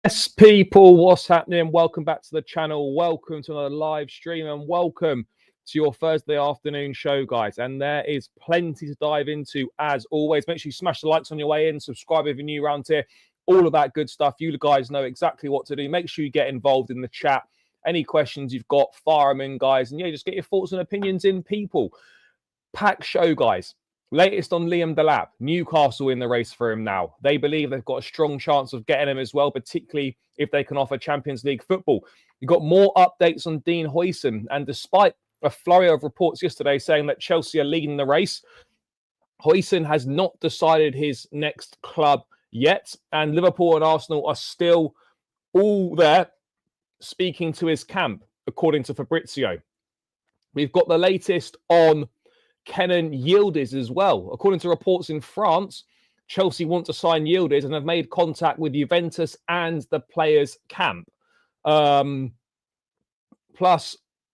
Yes, people, what's happening? Welcome back to the channel. Welcome to another live stream and welcome to your Thursday afternoon show, guys. And there is plenty to dive into as always. Make sure you smash the likes on your way in, subscribe if you're new around here, all of that good stuff. You guys know exactly what to do. Make sure you get involved in the chat. Any questions you've got, fire them in, guys. And yeah, just get your thoughts and opinions in, people. Packed show, guys. Latest on Liam Delap, Newcastle in the race for him now. They believe they've got a strong chance of getting him as well, particularly if they can offer Champions League football. You've got more updates on Dean Huijsen, and despite a flurry of reports yesterday saying that Chelsea are leading the race, Huijsen has not decided his next club yet, and Liverpool and Arsenal are still all there speaking to his camp, according to Fabrizio. We've got the latest on Kenan Yildiz as well. According to reports in France, Chelsea want to sign Yildiz and have made contact with Juventus and the players' camp. Plus,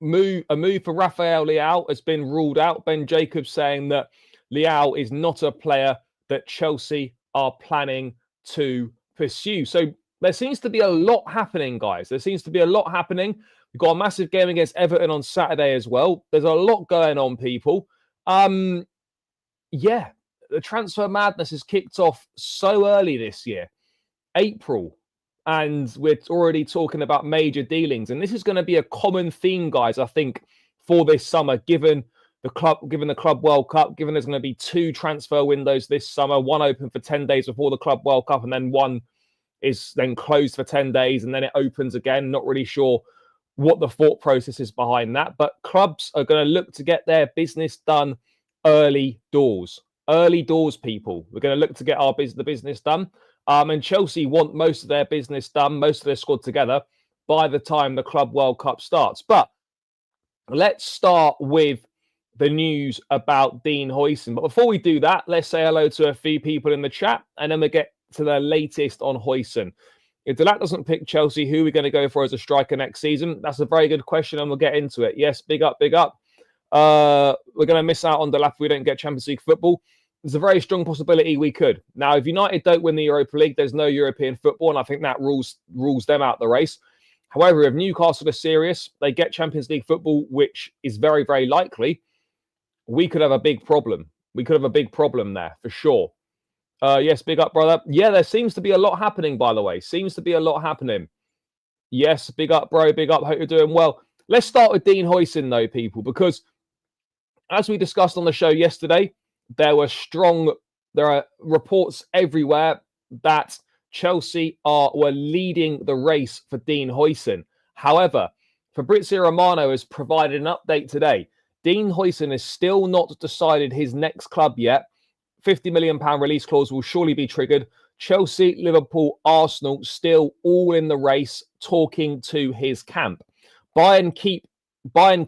a move for Rafael Leao has been ruled out. Ben Jacobs saying that Leao is not a player that Chelsea are planning to pursue. So there seems to be a lot happening, guys. There seems to be a lot happening. We've got a massive game against Everton on Saturday as well. There's a lot going on, people. Yeah, the transfer madness has kicked off so early this year, April, and we're already talking about major dealings. And this is going to be a common theme, guys, I think, for this summer, given the Club World Cup, given there's going to be 2 transfer windows this summer, one open for 10 days before the Club World Cup, and then one is then closed for 10 days, and then it opens again. Not really sure what the thought process is behind that, but clubs are going to look to get their business done early doors. Early doors, people. We're going to look to get the business done. And Chelsea want most of their business done, most of their squad together by the time the Club World Cup starts. But let's start with the news about Dean Huijsen. But before we do that, let's say hello to a few people in the chat, and then we get to the latest on Huijsen. If Delap doesn't pick Chelsea, who are we going to go for as a striker next season? That's a very good question, and we'll get into it. Yes, big up, big up. We're going to miss out on Delap if we don't get Champions League football. There's a very strong possibility we could. Now, if United don't win the Europa League, there's no European football, and I think that rules them out the race. However, if Newcastle are serious, they get Champions League football, which is very, very likely, we could have a big problem. We could have a big problem there, for sure. Yes, big up, brother. Yeah, there seems to be a lot happening, by the way. Seems to be a lot happening. Yes, big up, bro. Big up. Hope you're doing well. Let's start with Dean Huijsen, though, people, because as we discussed on the show yesterday, there are reports everywhere that Chelsea were leading the race for Dean Huijsen. However, Fabrizio Romano has provided an update today. Dean Huijsen has still not decided his next club yet. £50 million release clause will surely be triggered. Chelsea, Liverpool, Arsenal still all in the race, talking to his camp. Bayern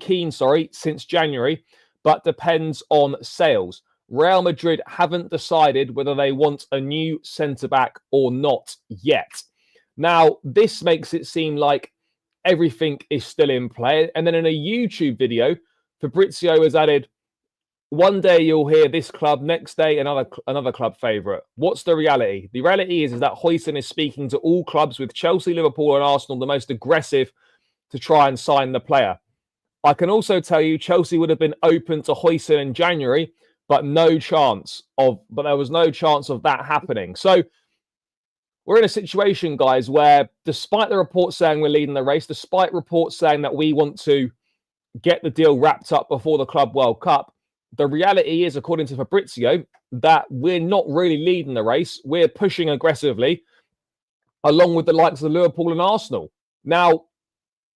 keen, since January, but depends on sales. Real Madrid haven't decided whether they want a new centre-back or not yet. Now, this makes it seem like everything is still in play. And then in a YouTube video, Fabrizio has added, one day you'll hear this club, next day another club favourite. What's the reality? The reality is that Huijsen is speaking to all clubs, with Chelsea, Liverpool and Arsenal the most aggressive to try and sign the player. I can also tell you Chelsea would have been open to Huijsen in January, but there was no chance of that happening. So we're in a situation, guys, where despite the reports saying we're leading the race, despite reports saying that we want to get the deal wrapped up before the Club World Cup, the reality is, according to Fabrizio, that we're not really leading the race. We're pushing aggressively along with the likes of Liverpool and Arsenal. Now,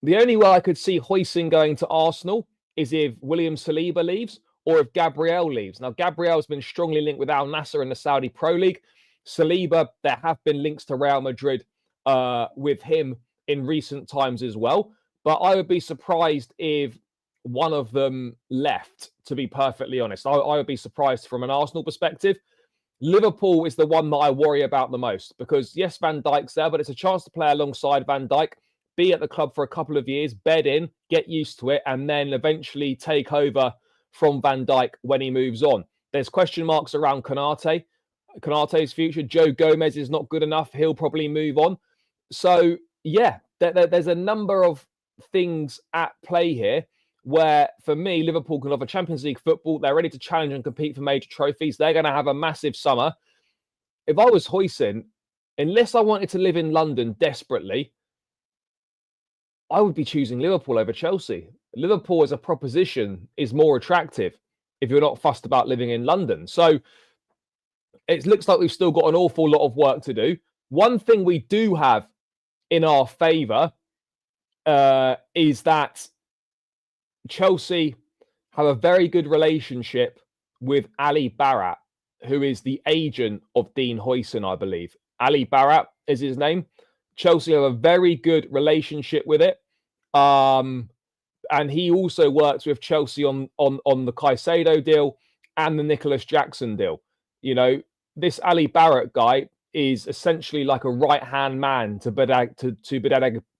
the only way I could see Huijsen going to Arsenal is if William Saliba leaves or if Gabriel leaves. Now, Gabriel's been strongly linked with Al Nassr in the Saudi Pro League. Saliba, there have been links to Real Madrid with him in recent times as well. But I would be surprised if one of them left, to be perfectly honest. I would be surprised from an Arsenal perspective. Liverpool is the one that I worry about the most because, yes, Van Dijk's there, but it's a chance to play alongside Van Dijk, be at the club for a couple of years, bed in, get used to it, and then eventually take over from Van Dijk when he moves on. There's question marks around Konate's future. Joe Gomez is not good enough. He'll probably move on. So, yeah, there's a number of things at play here where, for me, Liverpool can offer Champions League football. They're ready to challenge and compete for major trophies. They're going to have a massive summer. If I was Huijsen, unless I wanted to live in London desperately, I would be choosing Liverpool over Chelsea. Liverpool as a proposition is more attractive if you're not fussed about living in London. So it looks like we've still got an awful lot of work to do. One thing we do have in our favour is that Chelsea have a very good relationship with Ali Barat, who is the agent of Dean Huijsen, I believe. Ali Barat is his name. Chelsea have a very good relationship with it. And he also works with Chelsea on the Caicedo deal and the Nicholas Jackson deal. You know, this Ali Barat guy is essentially like a right-hand man to Badad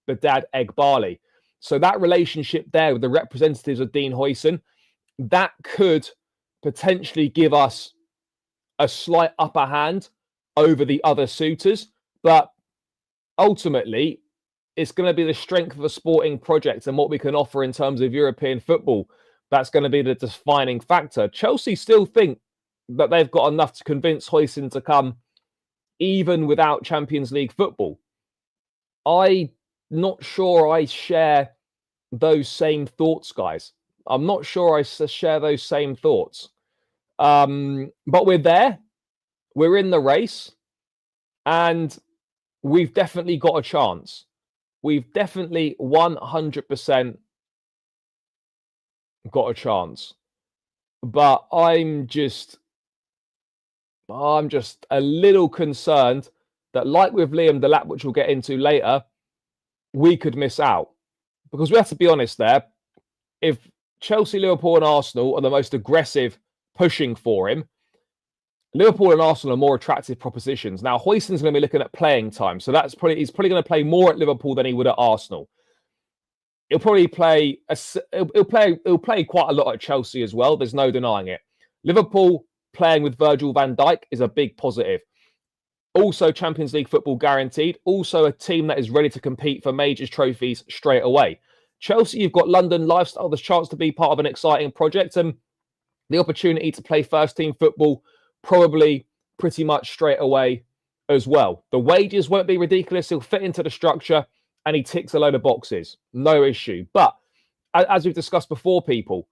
Eghbali. So that relationship there with the representatives of Dean Huijsen, that could potentially give us a slight upper hand over the other suitors. But ultimately, it's going to be the strength of a sporting project and what we can offer in terms of European football. That's going to be the defining factor. Chelsea still think that they've got enough to convince Huijsen to come, even without Champions League football. I'm not sure I share those same thoughts, guys. I'm not sure I share those same thoughts. But we're there. We're in the race. And we've definitely got a chance. We've definitely 100% got a chance. But I'm just a little concerned that, like with Liam Delap, which we'll get into later, we could miss out. Because we have to be honest there. If Chelsea, Liverpool and Arsenal are the most aggressive pushing for him, Liverpool and Arsenal are more attractive propositions. Now, Huijsen's going to be looking at playing time. So he's probably going to play more at Liverpool than he would at Arsenal. He'll probably play he'll play quite a lot at Chelsea as well. There's no denying it. Liverpool playing with Virgil van Dijk is a big positive. Also, Champions League football guaranteed. Also, a team that is ready to compete for major trophies straight away. Chelsea, you've got London lifestyle. There's a chance to be part of an exciting project and the opportunity to play first-team football probably pretty much straight away as well. The wages won't be ridiculous. He'll fit into the structure and he ticks a load of boxes. No issue. But as we've discussed before, people,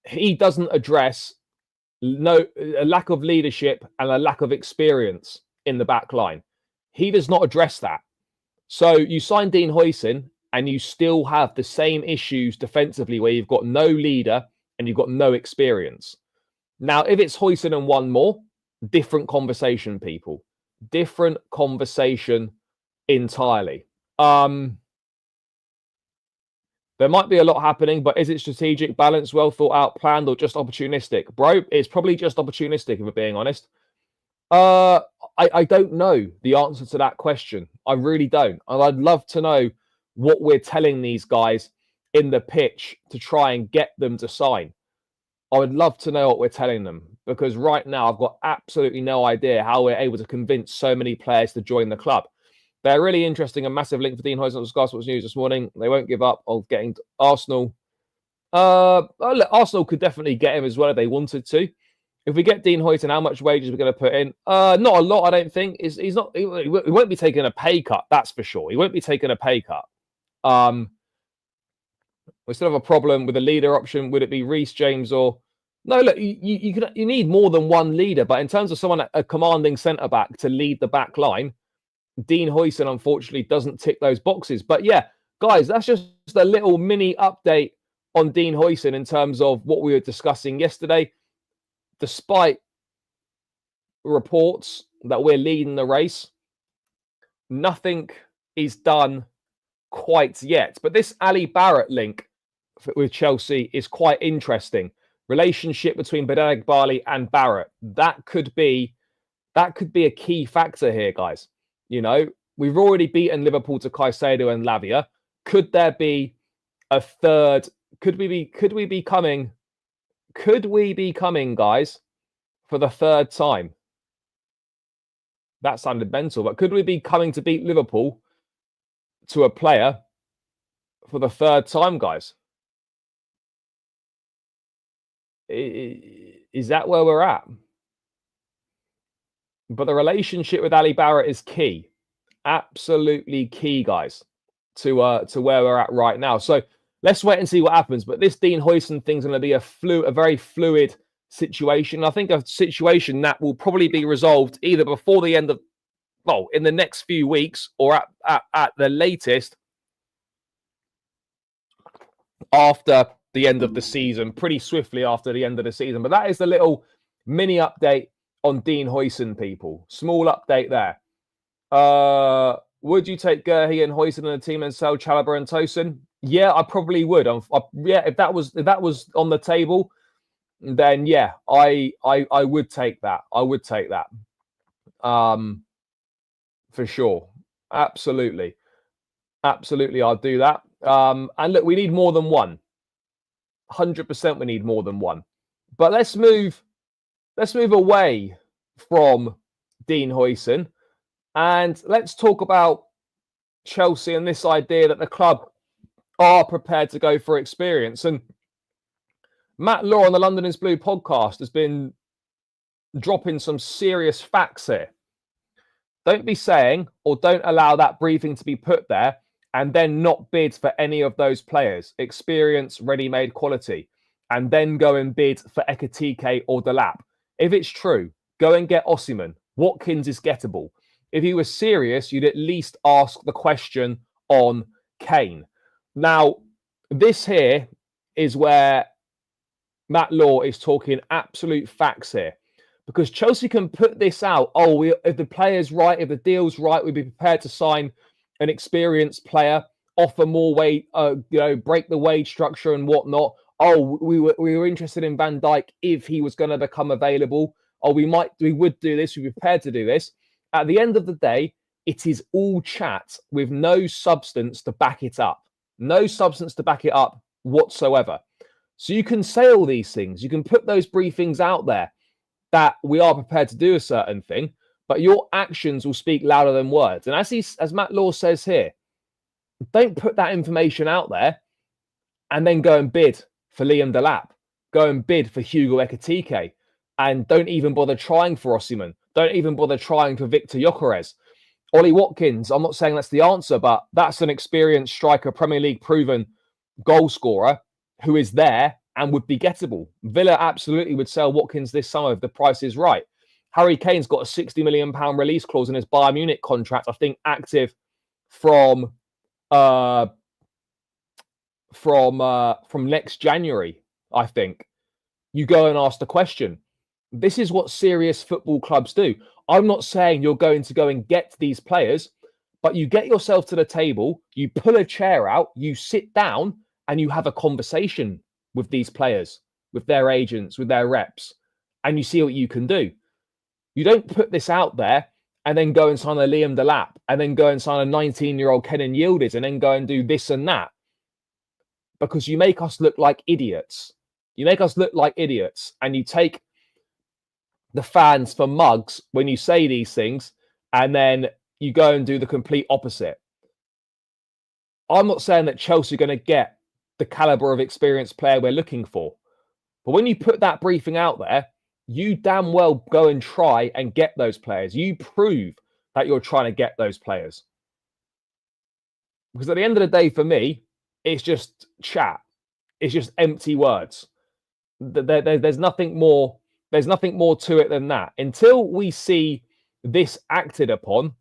he doesn't address a lack of leadership and a lack of experience in the back line. He does not address that. So you sign Dean Huijsen and you still have the same issues defensively where you've got no leader and you've got no experience. Now, if it's Huijsen and one more, different conversation, people. Different conversation entirely. There might be a lot happening, but is it strategic, balanced, well thought out, planned, or just opportunistic? Bro, it's probably just opportunistic, if we're being honest. I don't know the answer to that question. I really don't. And I'd love to know what we're telling these guys in the pitch to try and get them to sign. I would love to know what we're telling them, because right now I've got absolutely no idea how we're able to convince so many players to join the club. They're really interesting. A massive link for Dean Huijsen on Sky Sports News this morning. They won't give up on getting to Arsenal. Arsenal could definitely get him as well if they wanted to. If we get Dean Huijsen, how much wages are we going to put in? Not a lot, I don't think. He's not. He won't be taking a pay cut. That's for sure. He won't be taking a pay cut. We still have a problem with the leader option. Would it be Reece James or no? Look, you need more than one leader, but in terms of someone a commanding centre back to lead the back line, Dean Huijsen unfortunately doesn't tick those boxes. But yeah, guys, that's just a little mini update on Dean Huijsen in terms of what we were discussing yesterday. Despite reports that we're leading the race, nothing is done quite yet. But this Ali Barat link with Chelsea is quite interesting. Relationship between Badad Eghbali and Barrett. That could be a key factor here, guys. You know, we've already beaten Liverpool to Caicedo and Lavia. Could there be a third? Could we be coming, guys, for the third time? That sounded mental, but could we be coming to beat Liverpool to a player for the third time, guys. Is that where we're at? But the relationship with Ali Barrett is key, absolutely key, guys, to where we're at right now. So let's wait and see what happens. But this Dean Huijsen thing's going to be a very fluid situation. I think a situation that will probably be resolved either before the end of, well, in the next few weeks, or at the latest after the end of the season, pretty swiftly after the end of the season. But that is the little mini update on Dean Huijsen, people. Small update there. Would you take Gurhey and Huijsen in the team and sell Chalobah and Tosin? Yeah, I probably would. Yeah, if that was on the table, then yeah, I would take that. I would take that. For sure. Absolutely. Absolutely, I'll do that. And look, we need more than one. 100% we need more than one. But let's move away from Dean Huijsen and let's talk about Chelsea and this idea that the club are prepared to go for experience. And Matt Law on the London is Blue podcast has been dropping some serious facts here. Don't be saying, or don't allow that briefing to be put there and then not bid for any of those players, experience, ready-made quality, and then go and bid for Ekitike or Delap. If it's true, go and get Osimhen. Watkins is gettable. If you were serious, you'd at least ask the question on Kane. Now, this here is where Matt Law is talking absolute facts here. Because Chelsea can put this out. Oh, if the player's right, if the deal's right, we'd be prepared to sign an experienced player, offer more weight, break the wage structure and whatnot. Oh, we were interested in Van Dijk if he was going to become available. Oh, we would do this. We're prepared to do this. At the end of the day, it is all chat with no substance to back it up. No substance to back it up whatsoever. So you can say all these things. You can put those briefings out there that we are prepared to do a certain thing, but your actions will speak louder than words. And as Matt Law says here, don't put that information out there and then go and bid for Liam Delap, go and bid for Hugo Ekitike, and don't even bother trying for Osimhen. Don't even bother trying for Victor Gyökeres. Ollie Watkins, I'm not saying that's the answer, but that's an experienced striker, Premier League proven goal scorer who is there and would be gettable. Villa absolutely would sell Watkins this summer if the price is right. Harry Kane's got a £60 million release clause in his Bayern Munich contract, I think active from next January, I think. You go and ask the question. This is what serious football clubs do. I'm not saying you're going to go and get these players, but you get yourself to the table, you pull a chair out, you sit down, and you have a conversation with these players, with their agents, with their reps, and you see what you can do. You don't put this out there and then go and sign a Liam Delap and then go and sign a 19-year-old Kenan Yildiz and then go and do this and that, because you make us look like idiots. You make us look like idiots, and you take the fans for mugs when you say these things, and then you go and do the complete opposite. I'm not saying that Chelsea are going to get the caliber of experienced player we're looking for. But when you put that briefing out there, you damn well go and try and get those players. You prove that you're trying to get those players. Because at the end of the day, for me, it's just chat. It's just empty words. There's nothing more. There's nothing more to it than that. Until we see this acted upon,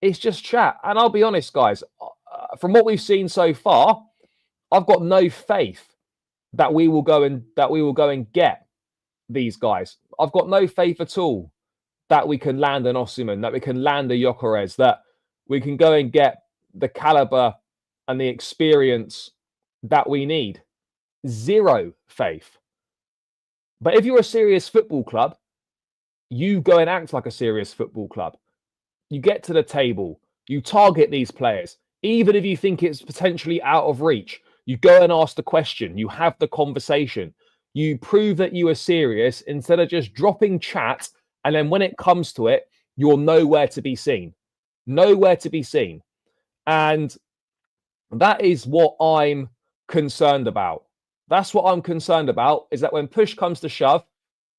it's just chat. And I'll be honest, guys, from what we've seen so far, I've got no faith that we will go and get these guys. I've got no faith at all that we can land an Osimhen, that we can land a Gyökeres, that we can go and get the caliber and the experience that we need. Zero faith. But if you're a serious football club, you go and act like a serious football club. You get to the table. You target these players. Even if you think it's potentially out of reach, you go and ask the question. You have the conversation. You prove that you are serious instead of just dropping chat. And then when it comes to it, you're nowhere to be seen. Nowhere to be seen. And that is what I'm concerned about. That's what I'm concerned about, is that when push comes to shove,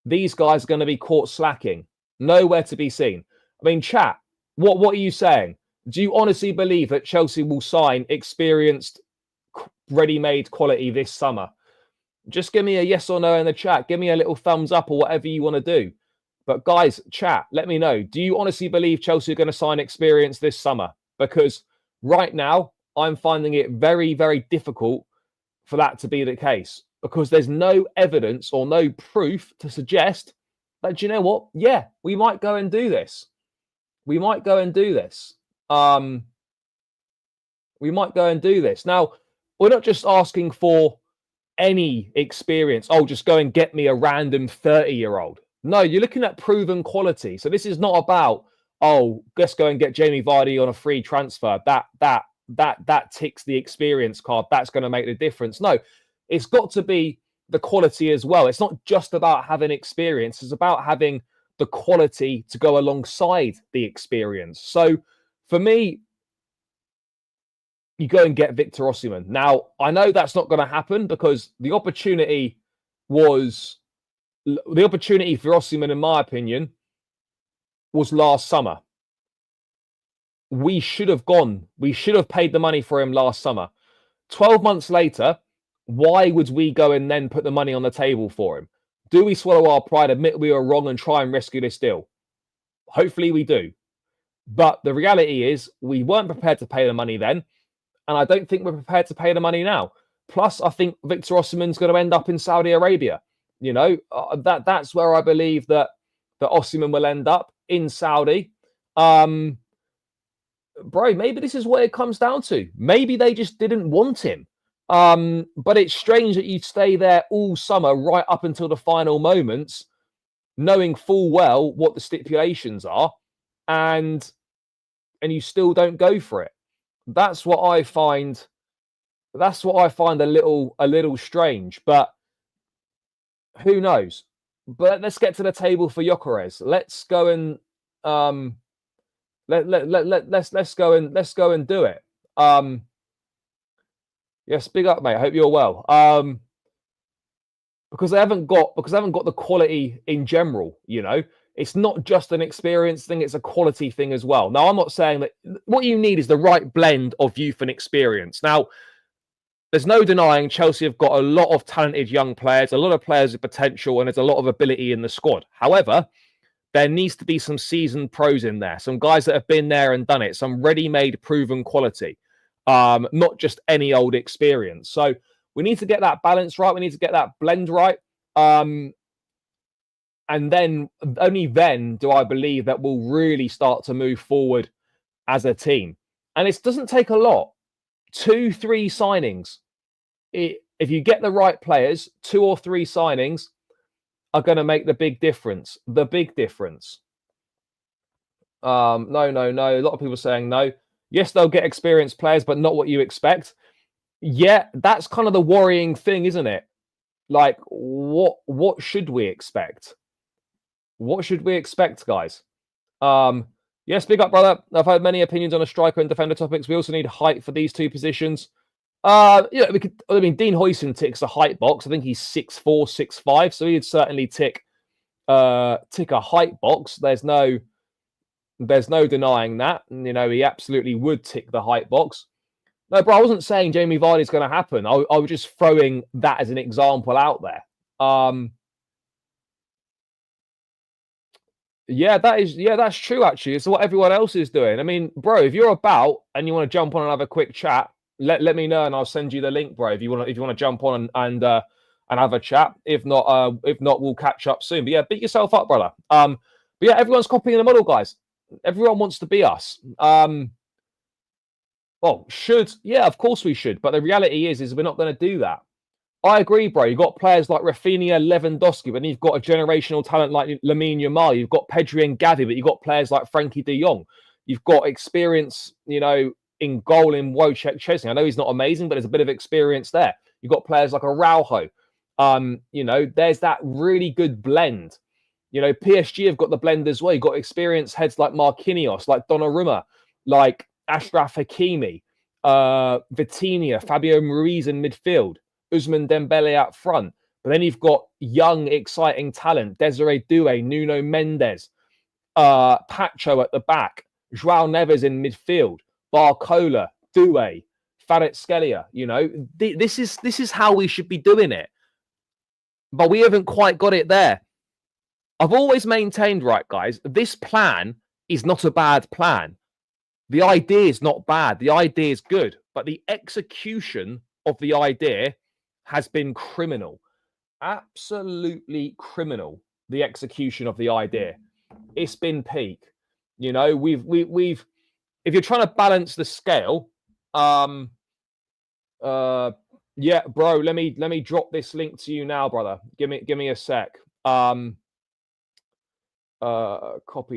these guys are going to be caught slacking. Nowhere to be seen. I mean, chat, what are you saying? Do you honestly believe that Chelsea will sign experienced, ready-made quality this summer? Just give me a yes or no in the chat. Give me a little thumbs up or whatever you want to do. But guys, chat, let me know. Do you honestly believe Chelsea are going to sign experience this summer? Because right now, I'm finding it very, very difficult for that to be the case, because there's no evidence or no proof to suggest that, you know what? Yeah, we might go and do this. We might go and do this. We might go and do this. Now, we're not just asking for any experience. Oh, just go and get me a random 30-year-old. No, you're looking at proven quality. So this is not about, oh, let's go and get Jamie Vardy on a free transfer. That ticks the experience card. That's going to make the difference. No, it's got to be the quality as well. It's not just about having experience. It's about having the quality to go alongside the experience. So for me, you go and get Victor Osimhen. Now, I know that's not going to happen because the opportunity for Osimhen, in my opinion, was last summer. We should have gone. We should have paid the money for him last summer. 12 months later, why would we go and then put the money on the table for him? Do we swallow our pride, admit we were wrong and try and rescue this deal? Hopefully we do. But the reality is we weren't prepared to pay the money then. And I don't think we're prepared to pay the money now. Plus, I think Victor Osimhen's going to end up in Saudi Arabia. You know, that's where I believe that Osimhen will end up, in Saudi. Bro, maybe this is what it comes down to. Maybe they just didn't want him. But it's strange that you'd stay there all summer right up until the final moments, knowing full well what the stipulations are, and you still don't go for it. That's what I find a little strange, but who knows? But let's get to the table for Gyökeres. Let's go and let's go and do it. Yes, big up, mate. I hope you're well. Because I haven't got the quality in general, you know. It's not just an experience thing, it's a quality thing as well. Now, I'm not saying that what you need is the right blend of youth and experience. Now, there's no denying Chelsea have got a lot of talented young players, a lot of players with potential, and there's a lot of ability in the squad. However, there needs to be some seasoned pros in there, some guys that have been there and done it, some ready-made, proven quality, not just any old experience. So we need to get that balance right. We need to get that blend right. And then, only then do I believe that we'll really start to move forward as a team. And it doesn't take a lot. 2-3 signings. If you get the right players, 2 or 3 signings are going to make the big difference. The big difference. No. A lot of people saying no. Yes, they'll get experienced players, but not what you expect. Yeah, that's kind of the worrying thing, isn't it? Like, what should we expect? What should we expect, guys? Yes, big up, brother. I've had many opinions on the striker and defender topics. We also need height for these 2 positions. Yeah, we could. I mean, Dean Huijsen ticks a height box. I think he's 6'4", 6'5", so he'd certainly tick a height box. There's no denying that. You know, he absolutely would tick the height box. No, bro, I wasn't saying Jamie Vardy is going to happen. I was just throwing that as an example out there. Yeah, that's true, actually. It's what everyone else is doing. I mean, bro, if you're about and you want to jump on and have a quick chat, let me know and I'll send you the link, bro. If you want to jump on and have a chat. If not, we'll catch up soon. But yeah, beat yourself up, brother. But yeah, everyone's copying the model, guys. Everyone wants to be us. Well, yeah, of course we should. But the reality is we're not going to do that. I agree, bro. You've got players like Rafinha, Lewandowski, but then you've got a generational talent like Lamine Yamal. You've got Pedri and Gavi, but you've got players like Frankie de Jong. You've got experience, you know, in goal in Wojciech Szczesny. I know he's not amazing, but there's a bit of experience there. You've got players like Araujo. You know, there's that really good blend. You know, PSG have got the blend as well. You've got experienced heads like Marquinhos, like Donnarumma, like Ashraf Hakimi, Vitinha, Fabio Ruiz in midfield, Ousmane Dembele out front. But then you've got young, exciting talent, Desiree Doué, Nuno Mendes, Pacho at the back, João Neves in midfield, Barcola, Doué, Kvaratskhelia. This is how we should be doing it. But we haven't quite got it there. I've always maintained, right, guys, this plan is not a bad plan. The idea is not bad. The idea is good. But the execution of the idea has been criminal. Absolutely criminal. The execution of the idea. It's been peak. We've if you're trying to balance the scale, yeah, bro, let me drop this link to you now, brother. Give me a sec. Copy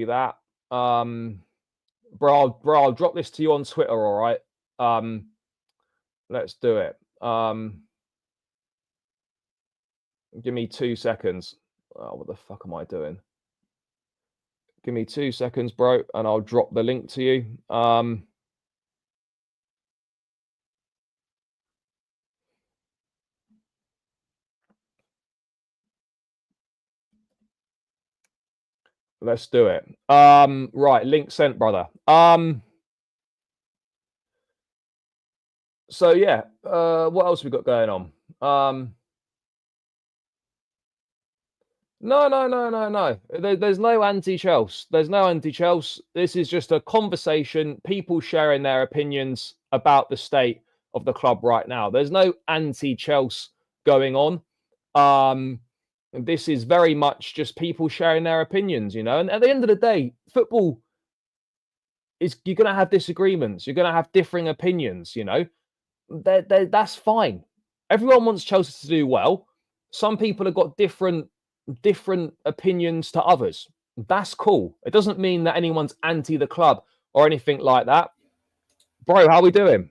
that. Bro, I'll drop this to you on Twitter, all right? Let's do it. Give me 2 seconds. Oh, what the fuck am I doing? Give me 2 seconds, bro, and I'll drop the link to you. Let's do it. Right, link sent, brother. So yeah, what else we got going on? No. There's no anti-Chelsea. There's no anti-Chelsea. This is just a conversation, people sharing their opinions about the state of the club right now. There's no anti-Chelsea going on. This is very much just people sharing their opinions, And at the end of the day, football is, you're going to have disagreements. You're going to have differing opinions, That's fine. Everyone wants Chelsea to do well. Some people have got different opinions to others. That's cool. It doesn't mean that anyone's anti the club or anything like that. Bro, how we doing?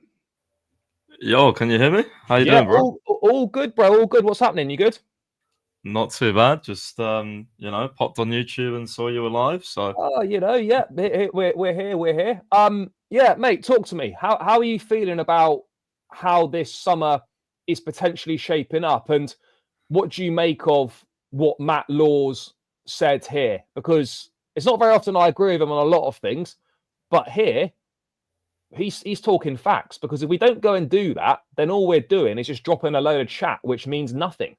Yo, can you hear me? How you doing, bro? All good, bro. All good. What's happening? You good? Not too bad. Just popped on YouTube and saw you were live. So yeah, we're here. Yeah, mate, talk to me. How are you feeling about how this summer is potentially shaping up, and what do you make of what Matt Laws said here? Because it's not very often I agree with him on a lot of things, but here he's talking facts. Because if we don't go and do that, then all we're doing is just dropping a load of chat, which means nothing.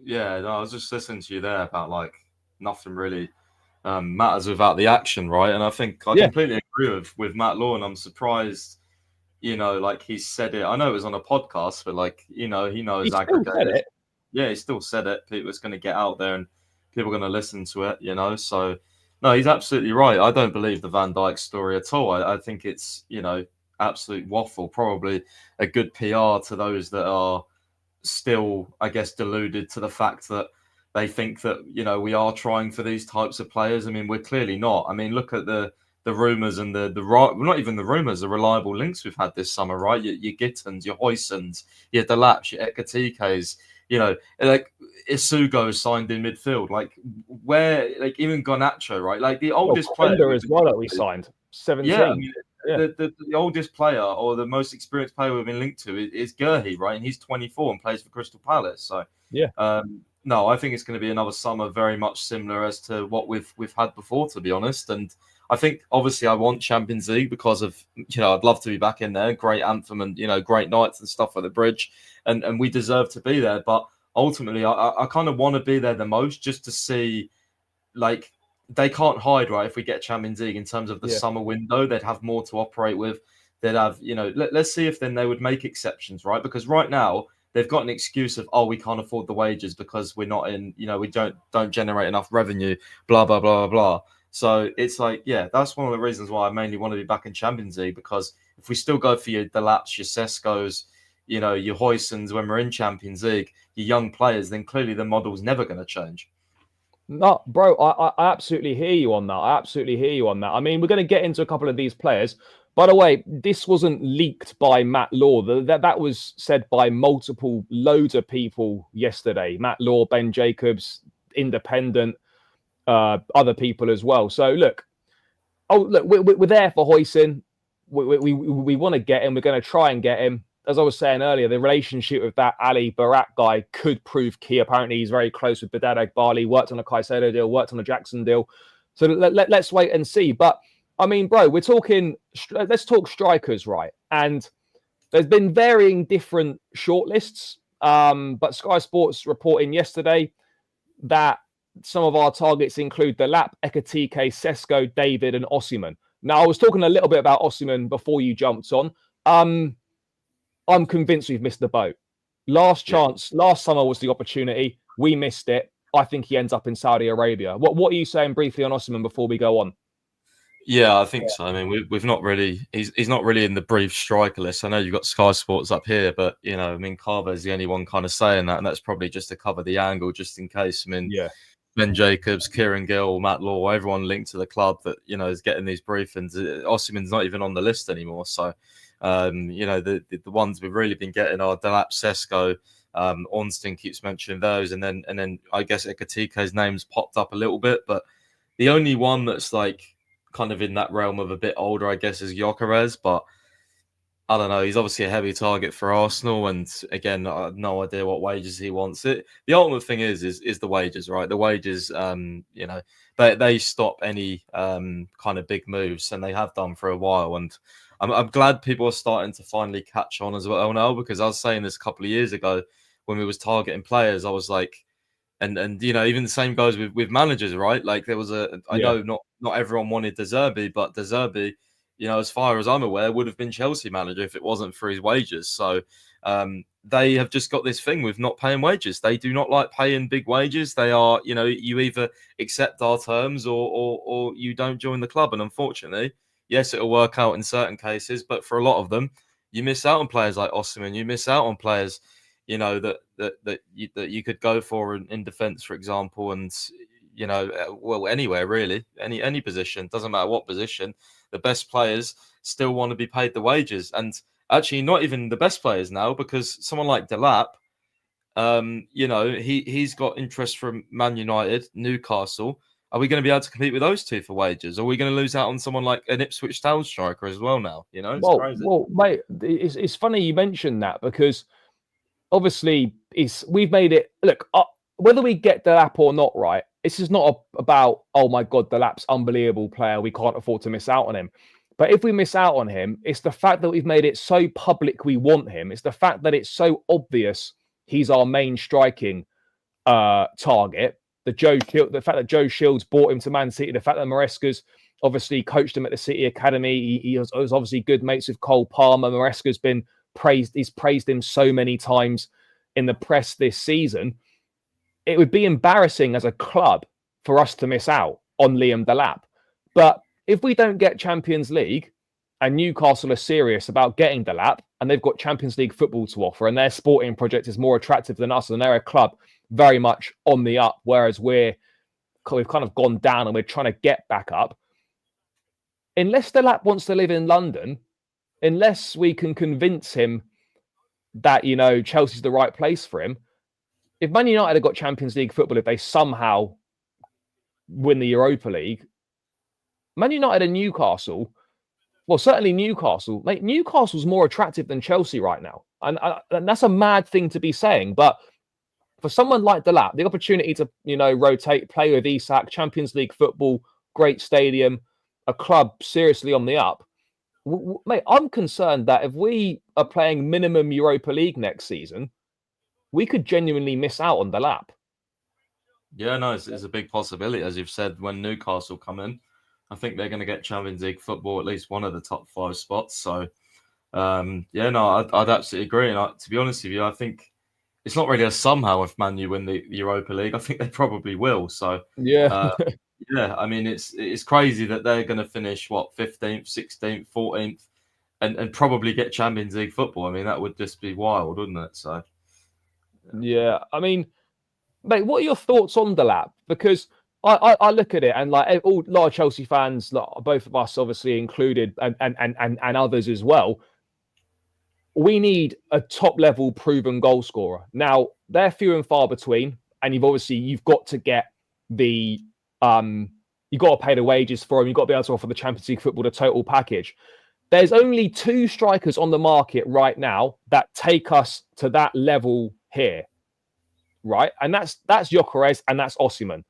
Yeah, no, I was just listening to you there about nothing really matters without the action, right? And I think I completely agree with Matt Law, and I'm surprised, he said it. I know it was on a podcast, but he knows aggregators. Yeah, he still said it. It's going to get out there and people are going to listen to it, So, no, he's absolutely right. I don't believe the Van Dijk story at all. I think it's, absolute waffle, probably a good PR to those that are still, I guess, deluded to the fact that they think that, we are trying for these types of players. I mean, we're clearly not. I mean, look at the rumours and not even the rumours, the reliable links we've had this summer, right? Your Gittins, your Huijsens, your Delaps, your Ekatikes, Isugo signed in midfield, even Garnacho, right? The oldest player as well that we signed, 17. Yeah, I mean, the oldest player or the most experienced player we've been linked to is Gurhi, right? And he's 24 and plays for Crystal Palace. So no, I think it's going to be another summer very much similar as to what we've had before, to be honest. And I think obviously I want Champions League because of, I'd love to be back in there. Great anthem and, great nights and stuff at the bridge. And we deserve to be there. But ultimately, I kind of want to be there the most just to see, they can't hide, right? If we get Champions League in terms of the summer window, they'd have more to operate with. They'd have, let's see if then they would make exceptions, right? Because right now they've got an excuse of, we can't afford the wages because we're not in, we don't generate enough revenue, blah, blah, blah, blah, blah. So it's that's one of the reasons why I mainly want to be back in Champions League, because if we still go for your Delats, your Seskos, your Huijsens when we're in Champions League, your young players, then clearly the model's never going to change. No, bro, I absolutely hear you on that. I mean, we're going to get into a couple of these players. By the way, this wasn't leaked by Matt Law. That was said by loads of people yesterday. Matt Law, Ben Jacobs, Independent, other people as well. So look, we're there for Huijsen. we want to get him. We're going to try and get him. As I was saying earlier, the relationship with that Ali Barak guy could prove key. Apparently, he's very close with Badad Agbali, worked on a Caicedo deal, worked on a Jackson deal. So let's wait and see. But, I mean, bro, let's talk strikers, right? And there's been varying different shortlists. But Sky Sports reporting yesterday that some of our targets include Delap, Ekatike, Sesko, David, and Osimhen. Now, I was talking a little bit about Osimhen before you jumped on. I'm convinced we've missed the boat. Last summer was the opportunity. We missed it. I think he ends up in Saudi Arabia. What are you saying briefly on Osimhen before we go on? Yeah, I think so. I mean, we've not really. He's not really in the brief striker list. I know you've got Sky Sports up here, but I mean, Carver's the only one kind of saying that, and that's probably just to cover the angle, just in case. I mean, Ben Jacobs, Kieran Gill, Matt Law, everyone linked to the club that is getting these briefings. Osimhen's not even on the list anymore. So, the ones we've really been getting are Delap, Sesko. Ornstein keeps mentioning those, and then I guess Ekatike's name's popped up a little bit, but the only one that's like kind of in that realm of a bit older, I guess, is Gyökeres, but I don't know. He's obviously a heavy target for Arsenal, and again, I have no idea what wages he wants. The ultimate thing is the wages, right? The wages, they stop any kind of big moves, and they have done for a while. And I'm glad people are starting to finally catch on as well now, because I was saying this a couple of years ago when we was targeting players, I was like, and even the same goes with managers, right? Like there was I know not everyone wanted De Zerbi, but De Zerbi, as far as I'm aware, would have been Chelsea manager if it wasn't for his wages. So they have just got this thing with not paying wages. They do not like paying big wages. They are, you either accept our terms or you don't join the club. And unfortunately, yes, it'll work out in certain cases, but for a lot of them, you miss out on players like Osimhen. You miss out on players, that you could go for in defence, for example, and anywhere really, any position, doesn't matter what position. The best players still want to be paid the wages, and actually not even the best players now, because someone like Delap, he's got interest from Man United, Newcastle. Are we going to be able to compete with those two for wages? Or are we going to lose out on someone like an Ipswich Town striker as well now? It's crazy. Well, mate, it's funny you mentioned that, because obviously we've made it look. Whether we get Delap or not, right? This is not about, oh my God, Delap's unbelievable player. We can't afford to miss out on him. But if we miss out on him, it's the fact that we've made it so public we want him. It's the fact that it's so obvious he's our main striking target. The fact that Joe Shields bought him to Man City, the fact that Maresca's obviously coached him at the City Academy. He was obviously good mates with Cole Palmer. Maresca's been praised. He's praised him so many times in the press this season. It would be embarrassing as a club for us to miss out on Liam Delap. But if we don't get Champions League, and Newcastle are serious about getting Delap, and they've got Champions League football to offer, and their sporting project is more attractive than us, and they're a club very much on the up, whereas we've kind of gone down and we're trying to get back up. Unless Delap wants to live in London, unless we can convince him that, Chelsea's the right place for him, if Man United have got Champions League football, if they somehow win the Europa League, Man United and Newcastle, well, certainly Newcastle, mate, Newcastle's more attractive than Chelsea right now. And that's a mad thing to be saying. But for someone like Delap, the opportunity to, rotate, play with Isak, Champions League football, great stadium, a club seriously on the up, mate, I'm concerned that if we are playing minimum Europa League next season, we could genuinely miss out on Delap. Yeah, no, it's a big possibility. As you've said, when Newcastle come in, I think they're going to get Champions League football, at least one of the top 5 spots. So, I'd absolutely agree. And to be honest with you, I think it's not really a somehow if Man U win the Europa League. I think they probably will. So, I mean, it's crazy that they're going to finish, 15th, 16th, 14th, and probably get Champions League football. I mean, that would just be wild, wouldn't it? So, yeah, I mean, mate, what are your thoughts on Delap? Because I look at it and a lot of Chelsea fans, both of us obviously included, and others as well, we need a top level proven goal scorer. Now they're few and far between, and you've got to get the you've got to pay the wages for him. You've got to be able to offer the Champions League football, the total package. there's only 2 strikers on the market right now that take us to that level here, right? And that's Gyökeres and that's Osimhen.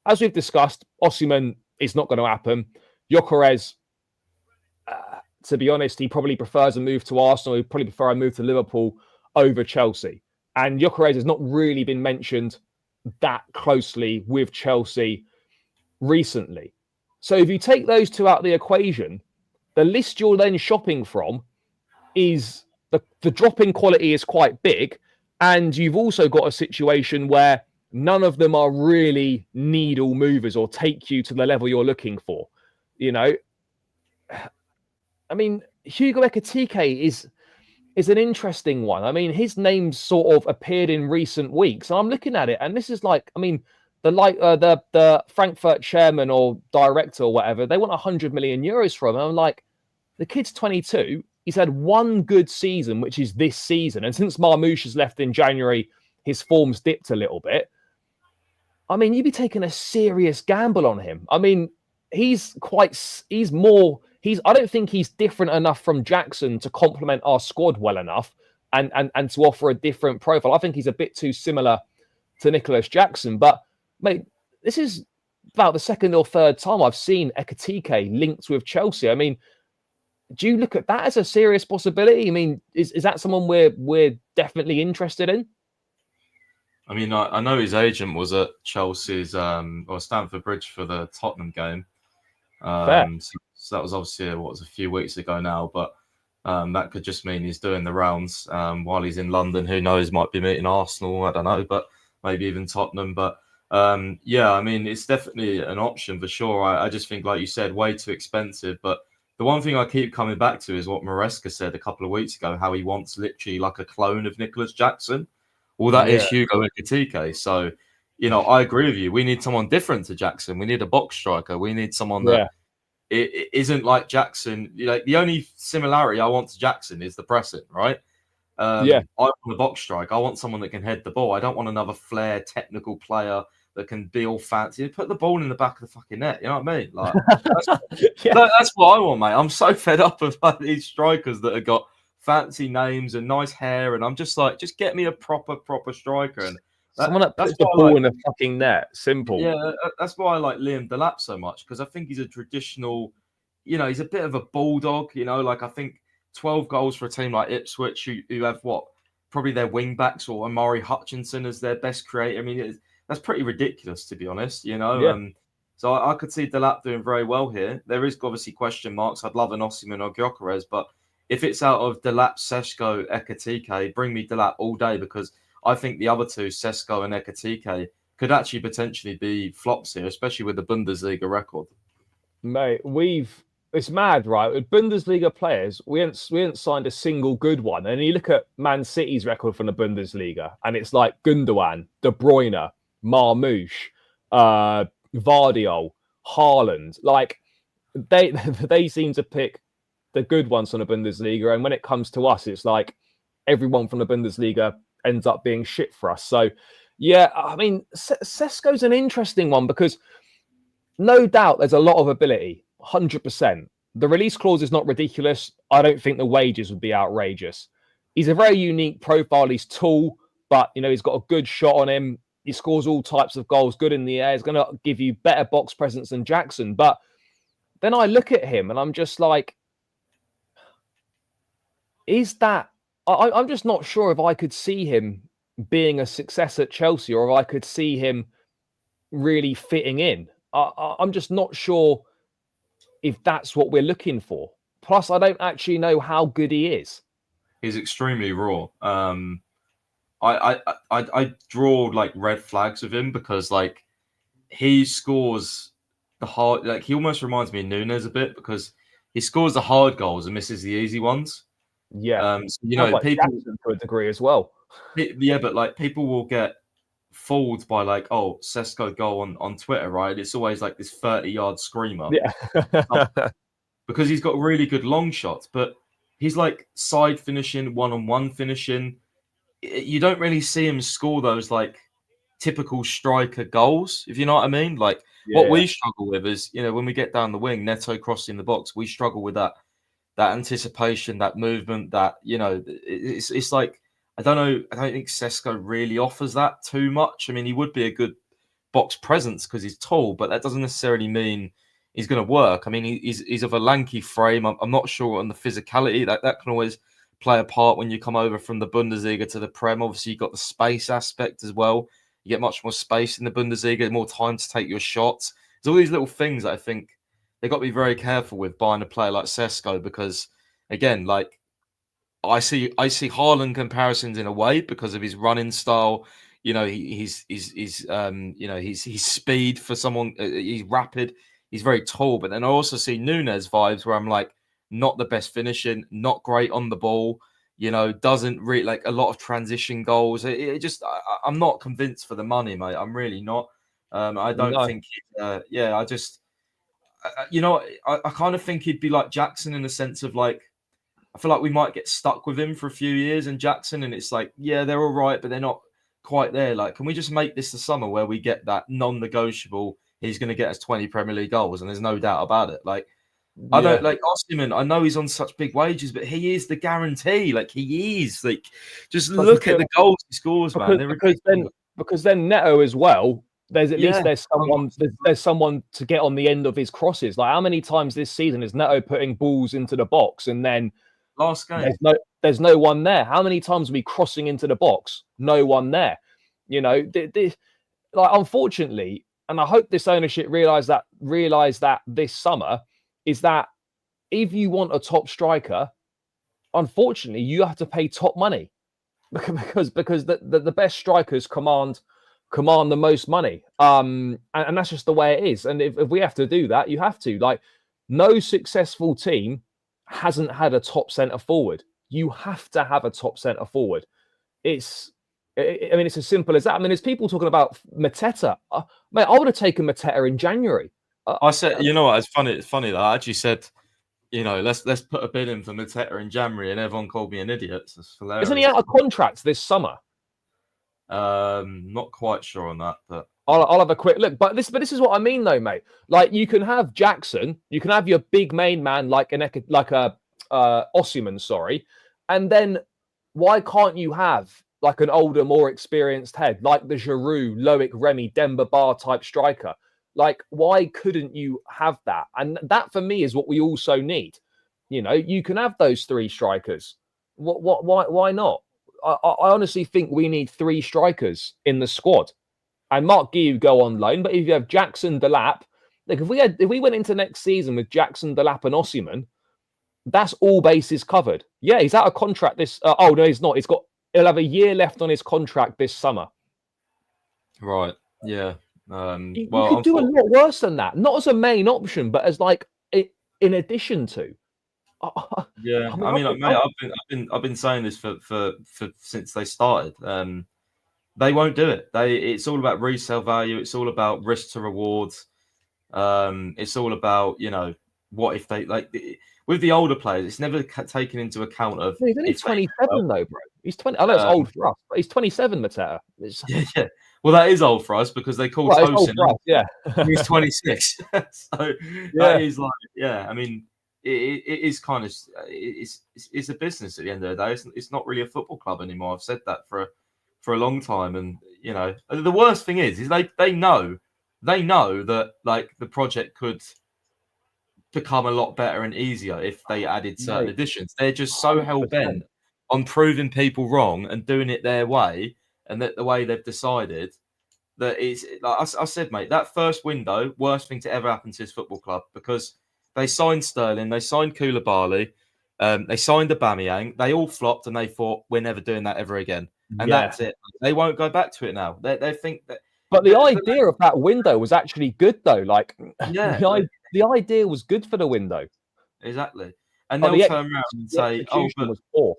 As we've discussed, Osimhen is not going to happen. Gyökeres, to be honest, he probably prefers a move to Arsenal. He'd probably prefer a move to Liverpool over Chelsea. And Gyökeres has not really been mentioned that closely with Chelsea recently. So if you take those 2 out of the equation, the list you're then shopping from is the drop in quality is quite big. And you've also got a situation where none of them are really needle movers or take you to the level you're looking for. You know, I mean, Hugo Ekitike is an interesting one. I mean, his name's sort of appeared in recent weeks. And I'm looking at it, and this is like, I mean, the Frankfurt chairman or director or whatever, they want 100 million euros from him. I'm like, the kid's 22. He's had one good season, which is this season. And since Marmoush has left in January, his form's dipped a little bit. I mean, you'd be taking a serious gamble on him. I mean, I don't think he's different enough from Jackson to complement our squad well enough and to offer a different profile. I think he's a bit too similar to Nicholas Jackson. But, mate, this is about the 2nd or 3rd time I've seen Ekitike linked with Chelsea. I mean, do you look at that as a serious possibility? I mean, is that someone we're definitely interested in? I mean, I know his agent was at Chelsea's or Stamford Bridge for the Tottenham game. So that was obviously a few weeks ago now, but that could just mean he's doing the rounds while he's in London. Who knows? Might be meeting Arsenal. I don't know, but maybe even Tottenham. But yeah, I mean, it's definitely an option for sure. I just think, like you said, way too expensive. But the one thing I keep coming back to is what Maresca said a couple of weeks ago, how he wants literally like a clone of Nicholas Jackson. Well, that is Hugo Ekitike. So, you know, I agree with you. We need someone different to Jackson. We need a box striker. We need someone that it isn't like Jackson. You know, the only similarity I want to Jackson is the pressing, right? I want a box strike. I want someone that can head the ball. I don't want another flair technical player that can be all fancy. Put the ball in the back of the fucking net. You know what I mean? Like that's what I want, mate. I'm so fed up of like, these strikers that have got fancy names and nice hair, and I'm just like, just get me a proper striker. And someone that puts the ball in the fucking net. Simple. Yeah, that's why I like Liam Delap so much, because I think he's a traditional, you know, he's a bit of a bulldog. You know, like I think 12 goals for a team like Ipswich, who have probably their wing backs or Amari Hutchinson as their best creator. I mean, that's pretty ridiculous, to be honest. You know, so I could see Delap doing very well here. There is obviously question marks. I'd love an Osimhen or Gyökeres, but if it's out of Delap, Šeško, Ekitike, bring me Delap all day, because I think the other two, Šeško and Ekitike, could actually potentially be flops here, especially with the Bundesliga record. Mate, it's mad, right? With Bundesliga players, we haven't signed a single good one. And you look at Man City's record from the Bundesliga, and it's like Gundogan, De Bruyne, Marmoush, Vardiol, Haaland. Like they seem to pick the good ones from the Bundesliga, and when it comes to us, it's like everyone from the Bundesliga ends up being shit for us. So, yeah, I mean, Šeško's an interesting one because no doubt there's a lot of ability, 100%. The release clause is not ridiculous. I don't think the wages would be outrageous. He's a very unique profile. He's tall, but, you know, he's got a good shot on him. He scores all types of goals, good in the air. He's going to give you better box presence than Jackson. But then I look at him and I'm just like, I'm just not sure if I could see him being a success at Chelsea or if I could see him really fitting in. I'm just not sure if that's what we're looking for. Plus, I don't actually know how good he is. He's extremely raw. I draw like red flags with him because like he scores the hard, like he almost reminds me of Nunes a bit because he scores the hard goals and misses the easy ones. Yeah, so, you know, like people Jackson to a degree as well. Yeah, but like people will get fooled by like, oh, Šeško goal on Twitter, right? It's always like this 30-yard screamer. Yeah, because he's got really good long shots, but he's like side finishing, one-on-one finishing. You don't really see him score those like typical striker goals, if you know what I mean. Like what we struggle with is, you know, when we get down the wing, Neto crossing the box, we struggle with that. that anticipation, that movement, that it's like I don't know. I don't think Sesko really offers that too much. I mean, he would be a good box presence because he's tall, but that doesn't necessarily mean he's going to work. I mean, he's of a lanky frame. I'm not sure on the physicality that can always play a part when you come over from the Bundesliga to the Prem. Obviously, you've got the space aspect as well. You get much more space in the Bundesliga, more time to take your shots. There's all these little things that I think they've got to be very careful with buying a player like Sesko because, again, like I see Haaland comparisons in a way because of his running style. He's speed for someone. He's rapid. He's very tall. But then I also see Nunes vibes where I'm like, not the best finishing, not great on the ball. Doesn't really like a lot of transition goals. I'm not convinced for the money, mate. I'm really not. I don't think. I kind of think he'd be like Jackson in the sense of like, I feel like we might get stuck with him for a few years and Jackson, and it's like, yeah, they're all right, but they're not quite there. Like, can we just make this the summer where we get that non-negotiable? He's going to get us 20 Premier League goals, and there's no doubt about it. Like, I don't like Osimhen. I know he's on such big wages, but he is the guarantee. Like, he is. Like, just look at the goals he scores, man. Because then Neto as well. There's at least there's someone to get on the end of his crosses. Like, how many times this season is Neto putting balls into the box and then last game there's no one there? How many times are we crossing into the box? No one there. Like, unfortunately, and I hope this ownership realize that this summer is that if you want a top striker, unfortunately, you have to pay top money because the best strikers command the most money. And that's just the way it is. And if we have to do that, you have to. Like, no successful team hasn't had a top centre forward. You have to have a top centre forward. It's as simple as that. I mean, there's people talking about Mateta. Mate, I would have taken Mateta in January. I said, you know what? It's funny that I actually said, let's put a bid in for Mateta in January, and everyone called me an idiot. It's hilarious. Isn't he out of contract this summer? Not quite sure on that, but I'll have a quick look. But this is what I mean, though, mate. Like, you can have Jackson, you can have your big main man like Osimhen, sorry, and then why can't you have like an older, more experienced head like the Giroud, Loic Remy, Demba Ba type striker? Like, why couldn't you have that? And that for me is what we also need. You can have those three strikers. Why not? I honestly think we need three strikers in the squad. And Mark Guiu go on loan, but if you have Jackson, Delap, like if we went into next season with Jackson, Delap, and Osimhen, that's all bases covered. Yeah, he's out of contract this. No, he's not. He'll have a year left on his contract this summer. Right. Yeah. You could do a lot worse than that. Not as a main option, but as like in addition to. Yeah, mate, I've been saying this for since they started. They won't do it. It's all about resale value. It's all about risk to rewards. It's all about what if they like with the older players. It's never taken into account of. He's only 27 though, bro. He's 20. I know it's old for us, but he's 27, Mateta. Yeah. Well, that is old for us because they call Tosin. Yeah, he's 26. So that is like, yeah. I mean, it is kind of it's a business at the end of the day. It's not really a football club anymore. I've said that for a long time, and the worst thing is they know that like the project could become a lot better and easier if they added certain additions. They're just so hell bent on proving people wrong and doing it their way, and that the way they've decided that it's like I said, mate. That first window, worst thing to ever happen to this football club because they signed Sterling, they signed Koulibaly, they signed Aubameyang. They all flopped, and they thought we're never doing that ever again. And that's it. They won't go back to it now. They think that. But the idea of that window was actually good, though. Like, the idea was good for the window. Exactly. And they'll turn around and say, "Oh, but poor."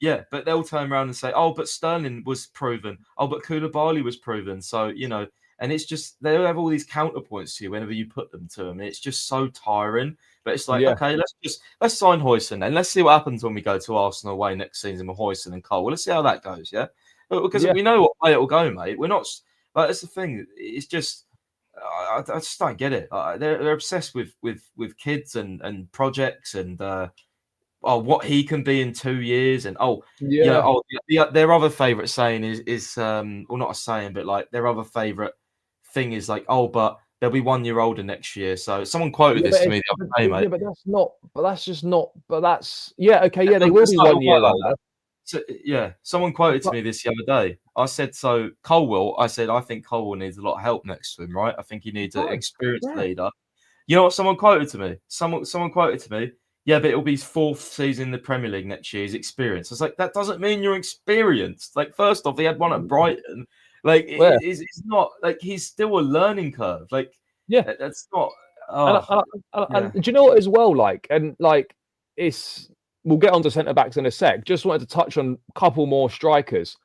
Yeah, but they'll turn around and say, "Oh, but Sterling was proven. Oh, but Koulibaly was proven." So and it's just they have all these counterpoints to you whenever you put them to them. And it's just so tiring. But it's like, okay, let's sign Huijsen and let's see what happens when we go to Arsenal away next season with Huijsen and Cole. Well, let's see how that goes, yeah. Because we know what way it will go, mate. We're not like that's the thing. It's just I just don't get it. They're obsessed with kids and projects and what he can be in 2 years, and their other favorite saying is well, not a saying, but like their other favorite thing is like, but they'll be 1 year older next year. So someone quoted this to me the other day, mate. Yeah, but that's not. But that's just not. But that's okay. Yeah, they will be 1 year older. So, yeah, someone quoted to me this the other day. I said, so Colwell, I said, I think Colwell needs a lot of help next to him, right? I think he needs an experienced leader. You know what someone quoted to me? Someone quoted to me, yeah, but it'll be his 4th season in the Premier League next year. He's experienced. I was like, that doesn't mean you're experienced. Like, first off, he had one at Brighton. Like, it's not, like, he's still a learning curve. Like, that's not. And do you know what as well? Like, and like, we'll get on to centre backs in a sec. Just wanted to touch on a couple more strikers.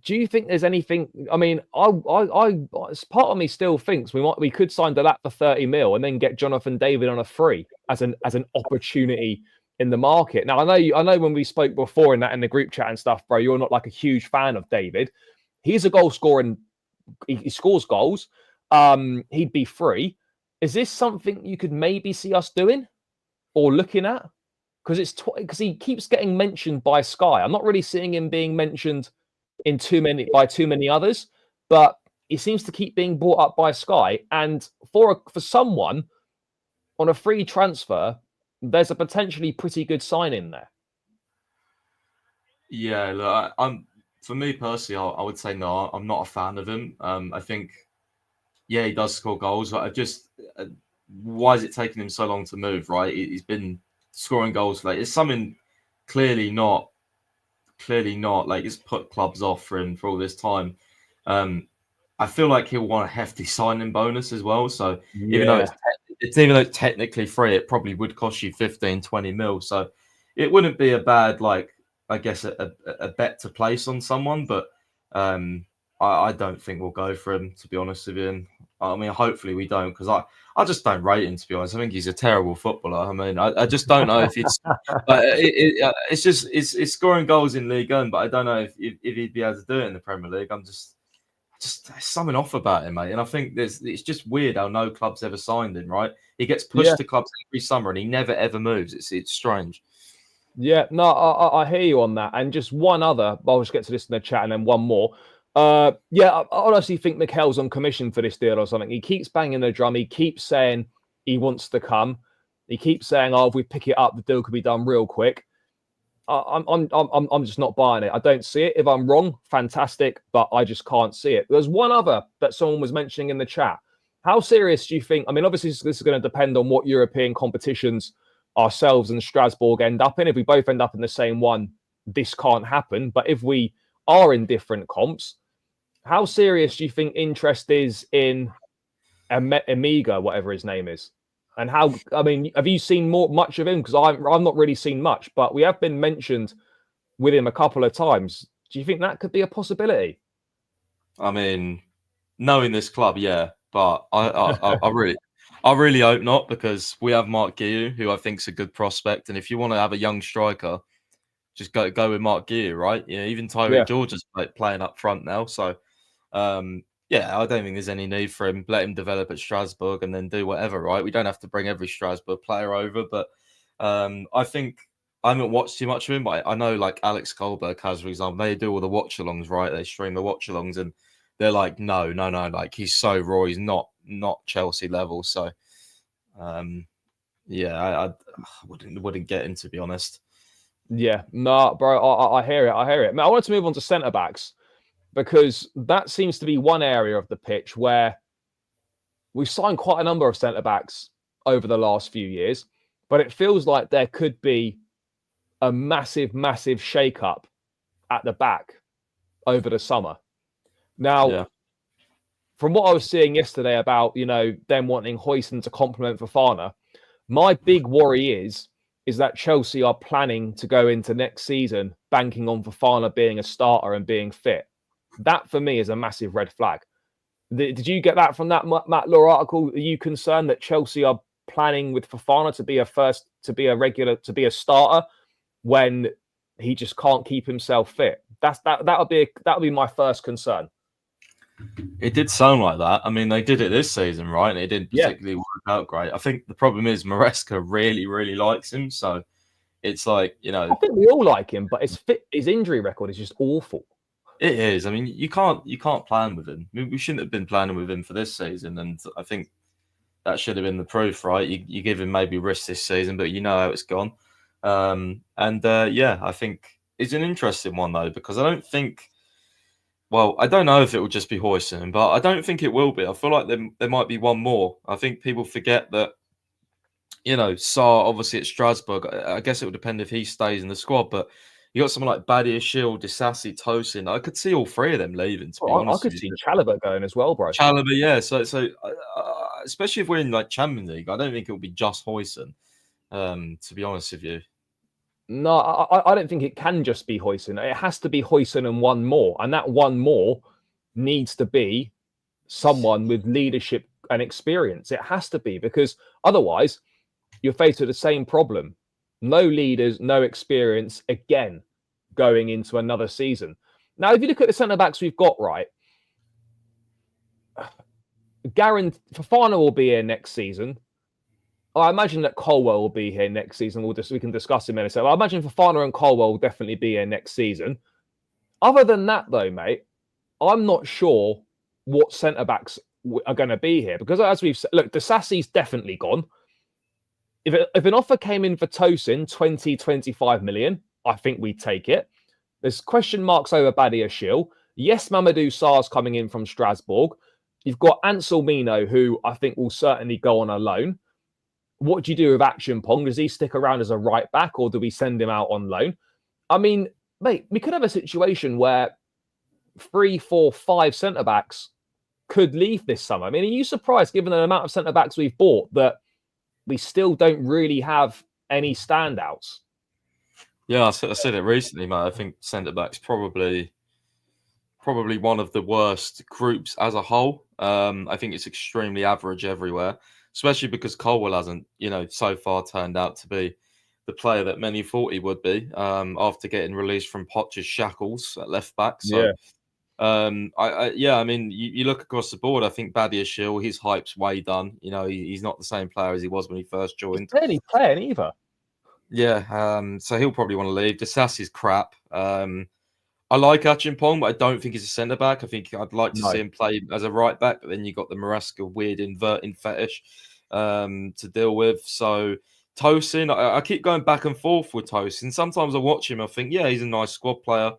Do you think there's anything? I mean, part of me still thinks we could sign Delap for 30 mil and then get Jonathan David on a free as an opportunity in the market. Now I know when we spoke before in the group chat and stuff, bro, you're not like a huge fan of David. He's a goal scorer and he scores goals. He'd be free. Is this something you could maybe see us doing or looking at? Because he keeps getting mentioned by Sky. I'm not really seeing him being mentioned by too many others, but he seems to keep being brought up by Sky. And for someone on a free transfer, there's a potentially pretty good sign in there. Yeah, look, for me personally, I would say no. I'm not a fan of him. I think, he does score goals, but why is it taking him so long to move? Right, he's been scoring goals. Like, it's something clearly not like it's put clubs off for him for all this time. I feel like he'll want a hefty signing bonus as well. So even though it's technically free, it probably would cost you 15-20 mil. So it wouldn't be a bad, like, I guess a bet to place on someone, but I don't think we'll go for him, to be honest with you. And I mean, hopefully we don't, because I just don't rate him, to be honest. I think he's a terrible footballer. I mean, I just don't know if it's it's scoring goals in League One, but I don't know if he'd be able to do it in the Premier League. I'm just there's something off about him, mate. And I think it's just weird how no club's ever signed him, right? He gets pushed to clubs every summer and he never ever moves. It's strange. Yeah, no, I hear you on that. And just one other, I'll just get to this in the chat and then one more. I honestly think Mikel's on commission for this deal or something. He keeps banging the drum. He keeps saying he wants to come. He keeps saying, if we pick it up, the deal could be done real quick. I'm just not buying it. I don't see it. If I'm wrong, fantastic, but I just can't see it. There's one other that someone was mentioning in the chat. How serious do you think? I mean, obviously, this is going to depend on what European competitions ourselves and Strasbourg end up in. If we both end up in the same one, this can't happen. But if we are in different comps, how serious do you think interest is in Amiga, whatever his name is? And how, I mean, have you seen much of him? Because I've not really seen much, but we have been mentioned with him a couple of times. Do you think that could be a possibility? I mean, knowing this club, yeah, but I really hope not, because we have Mark Guiu, who I think is a good prospect, and if you want to have a young striker, just go with Mark Guiu, right? Yeah, even Tyreek George is playing up front now, so I don't think there's any need for him. Let him develop at Strasbourg and then do whatever, right? We don't have to bring every Strasbourg player over, but I think I haven't watched too much of him, but I know like Alex Goldberg has, for example, they do all the watch-alongs, right? They stream the watch-alongs and they're like, no, like he's so raw, he's not Chelsea level. So, I wouldn't get him, to be honest. Yeah, no, bro, I hear it. Man, I wanted to move on to centre-backs, because that seems to be one area of the pitch where we've signed quite a number of centre-backs over the last few years, but it feels like there could be a massive, massive shake-up at the back over the summer. Now, from what I was seeing yesterday about, them wanting Huijsen to complement Fofana, my big worry is that Chelsea are planning to go into next season banking on Fofana being a starter and being fit. That, for me, is a massive red flag. Did you get that from that Matt Law article? Are you concerned that Chelsea are planning with Fofana to be a starter when he just can't keep himself fit? That'll be my first concern. It did sound like that. I mean, they did it this season, right? And it didn't particularly work out great. I think the problem is Maresca really, really likes him. So It's like, I think we all like him, but his injury record is just awful. It is. I mean, you can't plan with him. I mean, we shouldn't have been planning with him for this season, and I think that should have been the proof, right? You give him maybe risk this season, but you know how it's gone. I think it's an interesting one though, because I don't think. Well, I don't know if it will just be Huijsen, but I don't think it will be. I feel like there might be one more. I think people forget that, Sarr obviously at Strasbourg. I guess it would depend if he stays in the squad, but you got someone like Badia, Shield, Disasi, Tosin. I could see all three of them leaving. To be honest, I could see Chalobah going as well, bro. Chalobah, yeah. So especially if we're in like Champions League, I don't think it will be just Huijsen. To be honest with you. No, I don't think it can just be Huijsen. It has to be Huijsen and one more. And that one more needs to be someone with leadership and experience. It has to be, because otherwise you're faced with the same problem. No leaders, no experience, again, going into another season. Now, if you look at the centre-backs we've got, right, Fofana will be here next season. I imagine that Colwell will be here next season. We can discuss him in a second. I imagine Fofana and Colwell will definitely be here next season. Other than that, though, mate, I'm not sure what centre-backs are going to be here. Because as we've said, look, Disasi's definitely gone. If an offer came in for Tosin, 20, 25 million, I think we'd take it. There's question marks over Badia Shield. Yes, Mamadou Sarr's coming in from Strasbourg. You've got Ansel Mino, who I think will certainly go on a loan. What do you do with Action Pong? Does he stick around as a right back, or do we send him out on loan? I mean, mate, we could have a situation where 3, 4, 5 centre-backs could leave this summer. I mean, are you surprised, given the amount of centre-backs we've bought, that we still don't really have any standouts? Yeah, I said it recently, mate. I think centre-backs probably one of the worst groups as a whole. I think it's extremely average everywhere, especially because Colwell hasn't, so far turned out to be the player that many thought he would be after getting released from Poch's shackles at left back. So, yeah. I mean, you look across the board. I think Badia Shield, his hype's way done. He's not the same player as he was when he first joined. He's barely playing either. Yeah, so he'll probably want to leave. Disasi's crap. I like Achimpong, but I don't think he's a centre back. I think I'd like to see him play as a right back, but then you got the Maresca weird inverting fetish to deal with. So Tosin, I keep going back and forth with Tosin. Sometimes I watch him, I think, yeah, he's a nice squad player.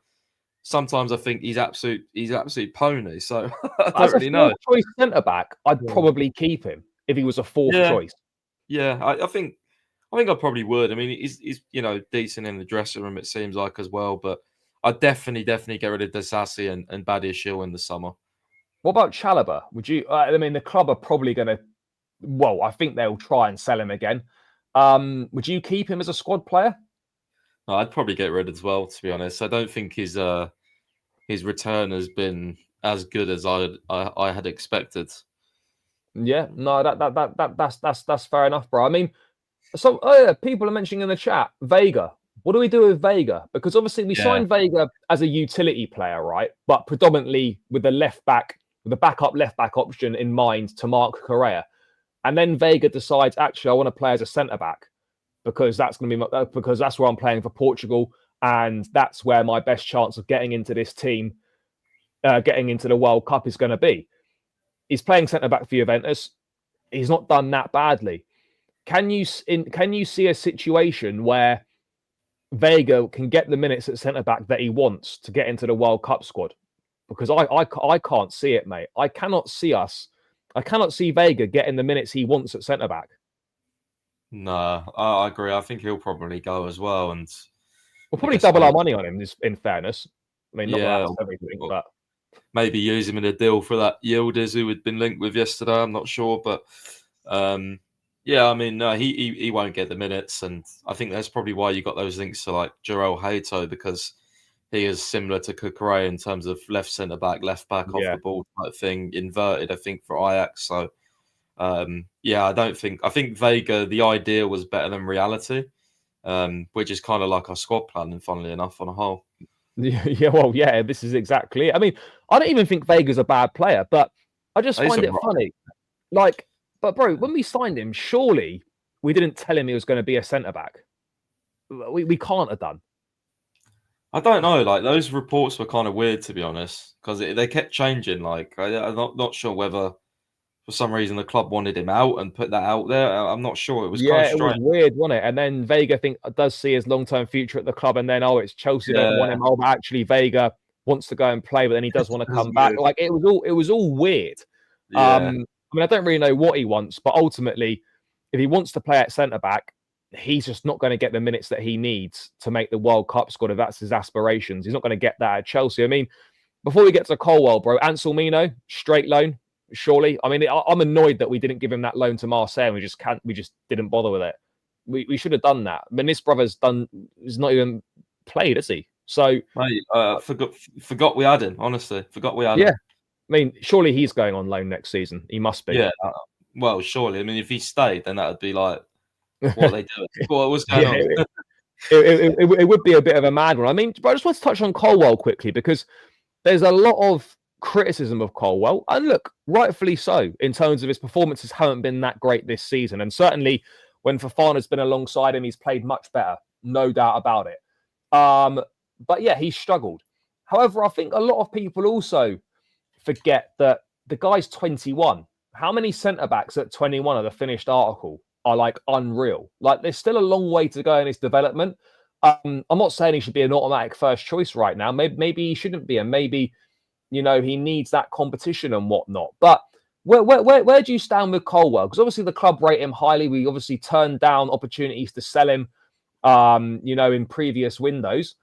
Sometimes I think he's absolute pony. So I don't really know. Choice centre back, I'd probably keep him if he was a fourth choice. Yeah, I think I probably would. I mean, he's decent in the dressing room, it seems like, as well. But I'd definitely get rid of Disasi and Badia Shield in the summer. What about Chalobah? Would you? I mean, the club are probably going to. Well, I think they'll try and sell him again. Would you keep him as a squad player? No, I'd probably get rid as well. To be honest, I don't think his return has been as good as I had expected. Yeah, no, that's fair enough, bro. I mean, so people are mentioning in the chat Vega. What do we do with Vega? Because obviously we signed Vega as a utility player, right? But predominantly with the backup left back option in mind to Mark Correa. And then Vega decides, actually, I want to play as a centre back because that's where I'm playing for Portugal, and that's where my best chance of getting into this team, getting into the World Cup is going to be. He's playing centre back for Juventus. He's not done that badly. Can you see a situation where Vega can get the minutes at centre back that he wants to get into the World Cup squad? Because I can't see it, mate. I cannot see Vega getting the minutes he wants at centre back. No, I agree. I think he'll probably go as well, and we'll probably double our money on him. In fairness, I mean, not everything, but maybe use him in a deal for that Yildiz who had been linked with yesterday. I'm not sure, but yeah, I mean, no, he won't get the minutes, and I think that's probably why you got those links to like Jarell Hato, because he is similar to Kukurea in terms of left centre back, left back off the ball type thing, inverted. I think for Ajax. So I think Vega, the idea was better than reality, which is kind of like our squad planning, funnily enough, on a whole. Yeah, this is exactly it. I mean, I don't even think Vega's a bad player, but I just find it funny. But bro, when we signed him, surely we didn't tell him he was going to be a centre back. we can't have done. I don't know. Like those reports were kind of weird, to be honest, because they kept changing. Like I'm not sure whether for some reason the club wanted him out and put that out there. I'm not sure. It was kind of strange. It was weird, wasn't it? And then Vega does see his long-term future at the club, and then it's Chelsea don't want him. Oh, but actually Vega wants to go and play, but then he does want to come back. Like it was all weird. Yeah. I mean, I don't really know what he wants, but ultimately, if he wants to play at centre back, he's just not going to get the minutes that he needs to make the World Cup squad if that's his aspirations. He's not going to get that at Chelsea. I mean, before we get to Colwill, bro, Anselmino, straight loan, surely. I mean, I'm annoyed that we didn't give him that loan to Marseille. And we just didn't bother with it. We should have done that. I mean, this brother's he's not even played, has he? So, mate, forgot we had him. Honestly, forgot we had him. Yeah, I mean, surely he's going on loan next season. He must be. Yeah. Well, surely. I mean, if he stayed, then that would be like what they do. What was going on? It would be a bit of a mad one. I mean, but I just want to touch on Colwill quickly because there's a lot of criticism of Colwill, and look, rightfully so, in terms of his performances haven't been that great this season. And certainly when Fofana's been alongside him, he's played much better, no doubt about it. But yeah, he's struggled. However, I think a lot of people also forget that the guy's 21. How many centre-backs at 21 of the finished article are like unreal? Like there's still a long way to go in his development. I'm not saying he should be an automatic first choice right now. Maybe he shouldn't be, and maybe he needs that competition and whatnot. But where do you stand with Colwill? Because obviously the club rate him highly. We obviously turned down opportunities to sell him, in previous windows.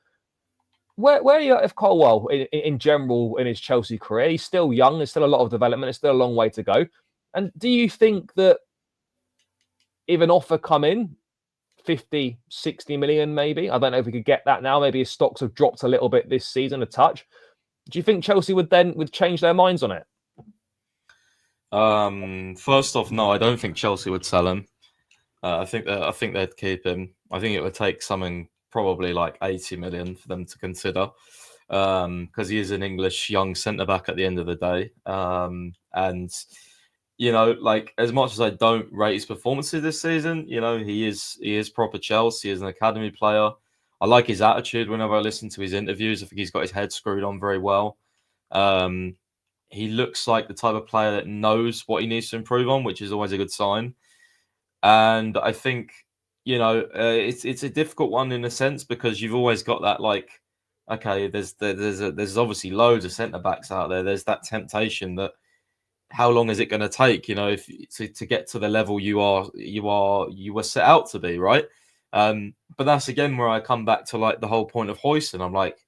Where are you at with Colwill in general in his Chelsea career? He's still young. There's still a lot of development. There's still a long way to go. And do you think that if an offer come in, 50, 60 million maybe, I don't know if we could get that now. Maybe his stocks have dropped a little bit this season, a touch. Do you think Chelsea would change their minds on it? First off, no, I don't think Chelsea would sell him. I think they'd keep him. I think it would take something probably like 80 million for them to consider, because he is an English young centre back at the end of the day. And like as much as I don't rate his performances this season, he is proper Chelsea. He is an academy player. I like his attitude whenever I listen to his interviews. I think he's got his head screwed on very well. He looks like the type of player that knows what he needs to improve on, which is always a good sign. And I think, it's a difficult one in a sense because you've always got that like, okay, there's obviously loads of centre backs out there. There's that temptation that how long is it going to take, to get to the level you were set out to be, right? But that's again where I come back to like the whole point of Huijsen. I'm like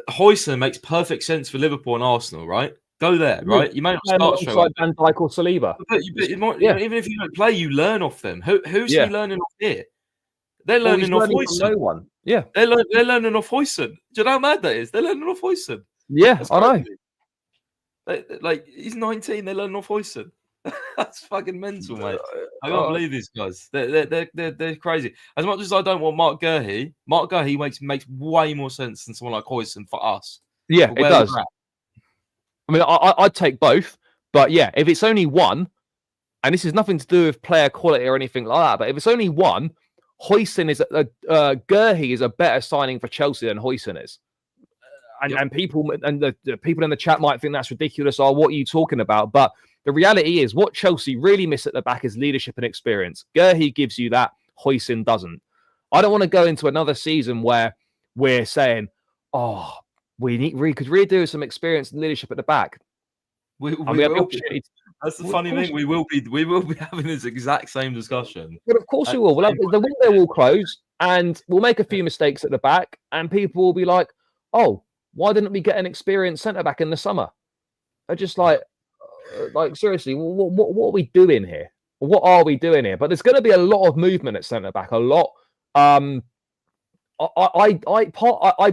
Huijsen makes perfect sense for Liverpool and Arsenal, right? Go there, right? You may not start alongside Van Dijk or Saliba. But even if you don't play, you learn off them. Who's he learning off here? They're learning off Huijsen. No one. Yeah, they're learning off Huijsen. Do you know how mad that is? They're learning off Huijsen. Yeah, I know. Like he's 19. They're learning off Huijsen. That's fucking mental, mate. I can't believe these guys. They're crazy. As much as I don't want Mark Guehi makes way more sense than someone like Huijsen for us. Yeah, it does. I mean, I'd take both, but yeah, if it's only one, and this is nothing to do with player quality or anything like that, but if it's only one, Huijsen is Guehi is a better signing for Chelsea than Huijsen is. And people and the people in the chat might think that's ridiculous. Or what are you talking about? But the reality is, what Chelsea really miss at the back is leadership and experience. Guehi gives you that. Huijsen doesn't. I don't want to go into another season where we're saying, "Oh, we could really do some experience and leadership at the back." That's the funny thing. We will be having this exact same discussion. But of course we will. The window will close, and we'll make a few mistakes at the back, and people will be like, "Oh, why didn't we get an experienced centre back in the summer?" They're just like seriously, what are we doing here? What are we doing here? But there's going to be a lot of movement at centre back. A lot. I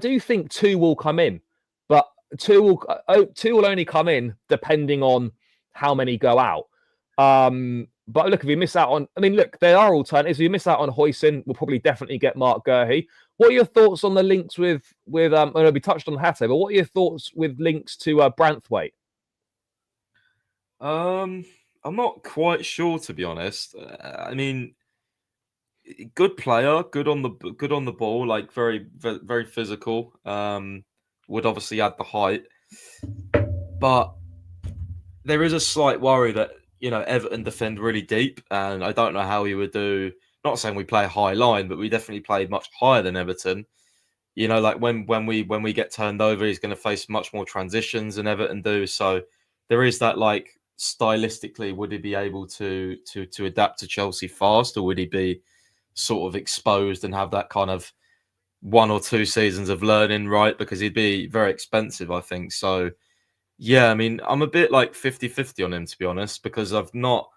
do think two will come in, but two will only come in depending on how many go out. But look, if you miss out on, there are alternatives. If you miss out on Huijsen, we'll probably definitely get Mark Guehi. What are your thoughts on the links with I know we touched on Hatta, but what are your thoughts with links to Branthwaite? I'm not quite sure, to be honest. I mean, good player, good on the ball, like very, very, very physical. Would obviously add the height, but there is a slight worry that Everton defend really deep, and I don't know how he would do. Not saying we play a high line, but we definitely played much higher than Everton. Like when we get turned over, he's going to face much more transitions than Everton do. So there is that, like, stylistically, would he be able to adapt to Chelsea fast, or would he be sort of exposed and have that kind of 1 or 2 seasons of learning, right? Because he'd be very expensive, I think. So yeah, I mean, I'm a bit like 50-50 on him, to be honest, because I've not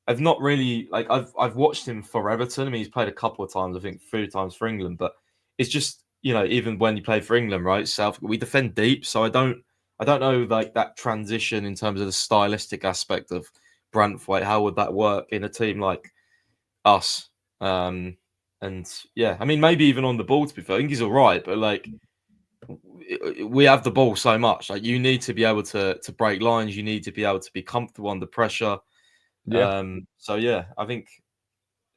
really, like, I've watched him for Everton. I mean, he's played a couple of times, I think 3 times for England, but it's just, even when you play for England, right? We defend deep, so I don't know, like, that transition in terms of the stylistic aspect of Brantford. How would that work in a team like us? And yeah, I mean, maybe even on the ball, to be fair, I think he's all right, but like, we have the ball so much. Like, you need to be able to break lines. You need to be able to be comfortable under pressure. Yeah. So yeah, I think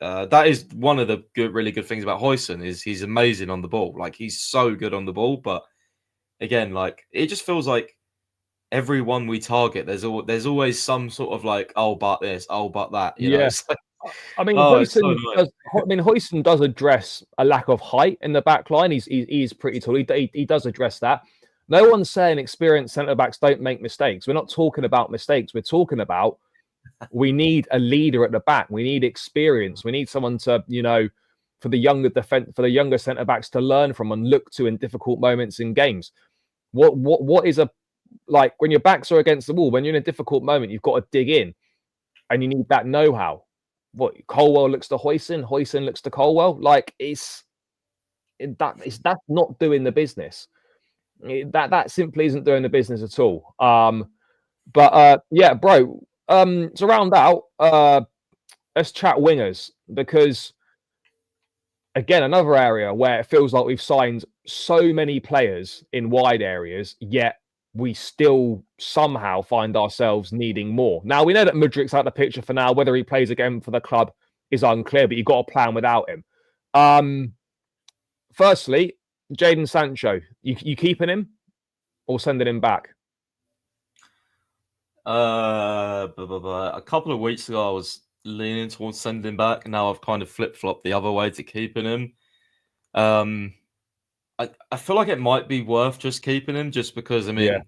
that is one of the really good things about Huijsen, is he's amazing on the ball. Like, he's so good on the ball, but again, like, it just feels like everyone we target, there's always some sort of like, oh, but this, oh, but that. Yeah. So, I mean, oh, it's so Huijsen annoying. does. I mean, Huijsen does address a lack of height in the back line. He's pretty tall. He does address that. No one's saying experienced centre backs don't make mistakes. We're not talking about mistakes. We're talking about, we need a leader at the back. We need experience. We need someone to, for the younger centre backs to learn from and look to in difficult moments in games. What is like when your backs are against the wall, when you're in a difficult moment, you've got to dig in, and you need that know-how. What, Colwell looks to Huijsen looks to Colwell. Like, that's not doing the business. That simply isn't doing the business at all. Yeah, bro. To round out, let's chat wingers, because again, another area where it feels like we've signed so many players in wide areas, yet we still somehow find ourselves needing more. Now, we know that Mudrik's out of the picture for now. Whether he plays again for the club is unclear, but you've got a plan without him. Firstly, Jadon Sancho, you keeping him or sending him back? A couple of weeks ago, I was leaning towards sending back. Now I've kind of flip-flopped the other way to keeping him. I feel like it might be worth just keeping him, just because, I mean,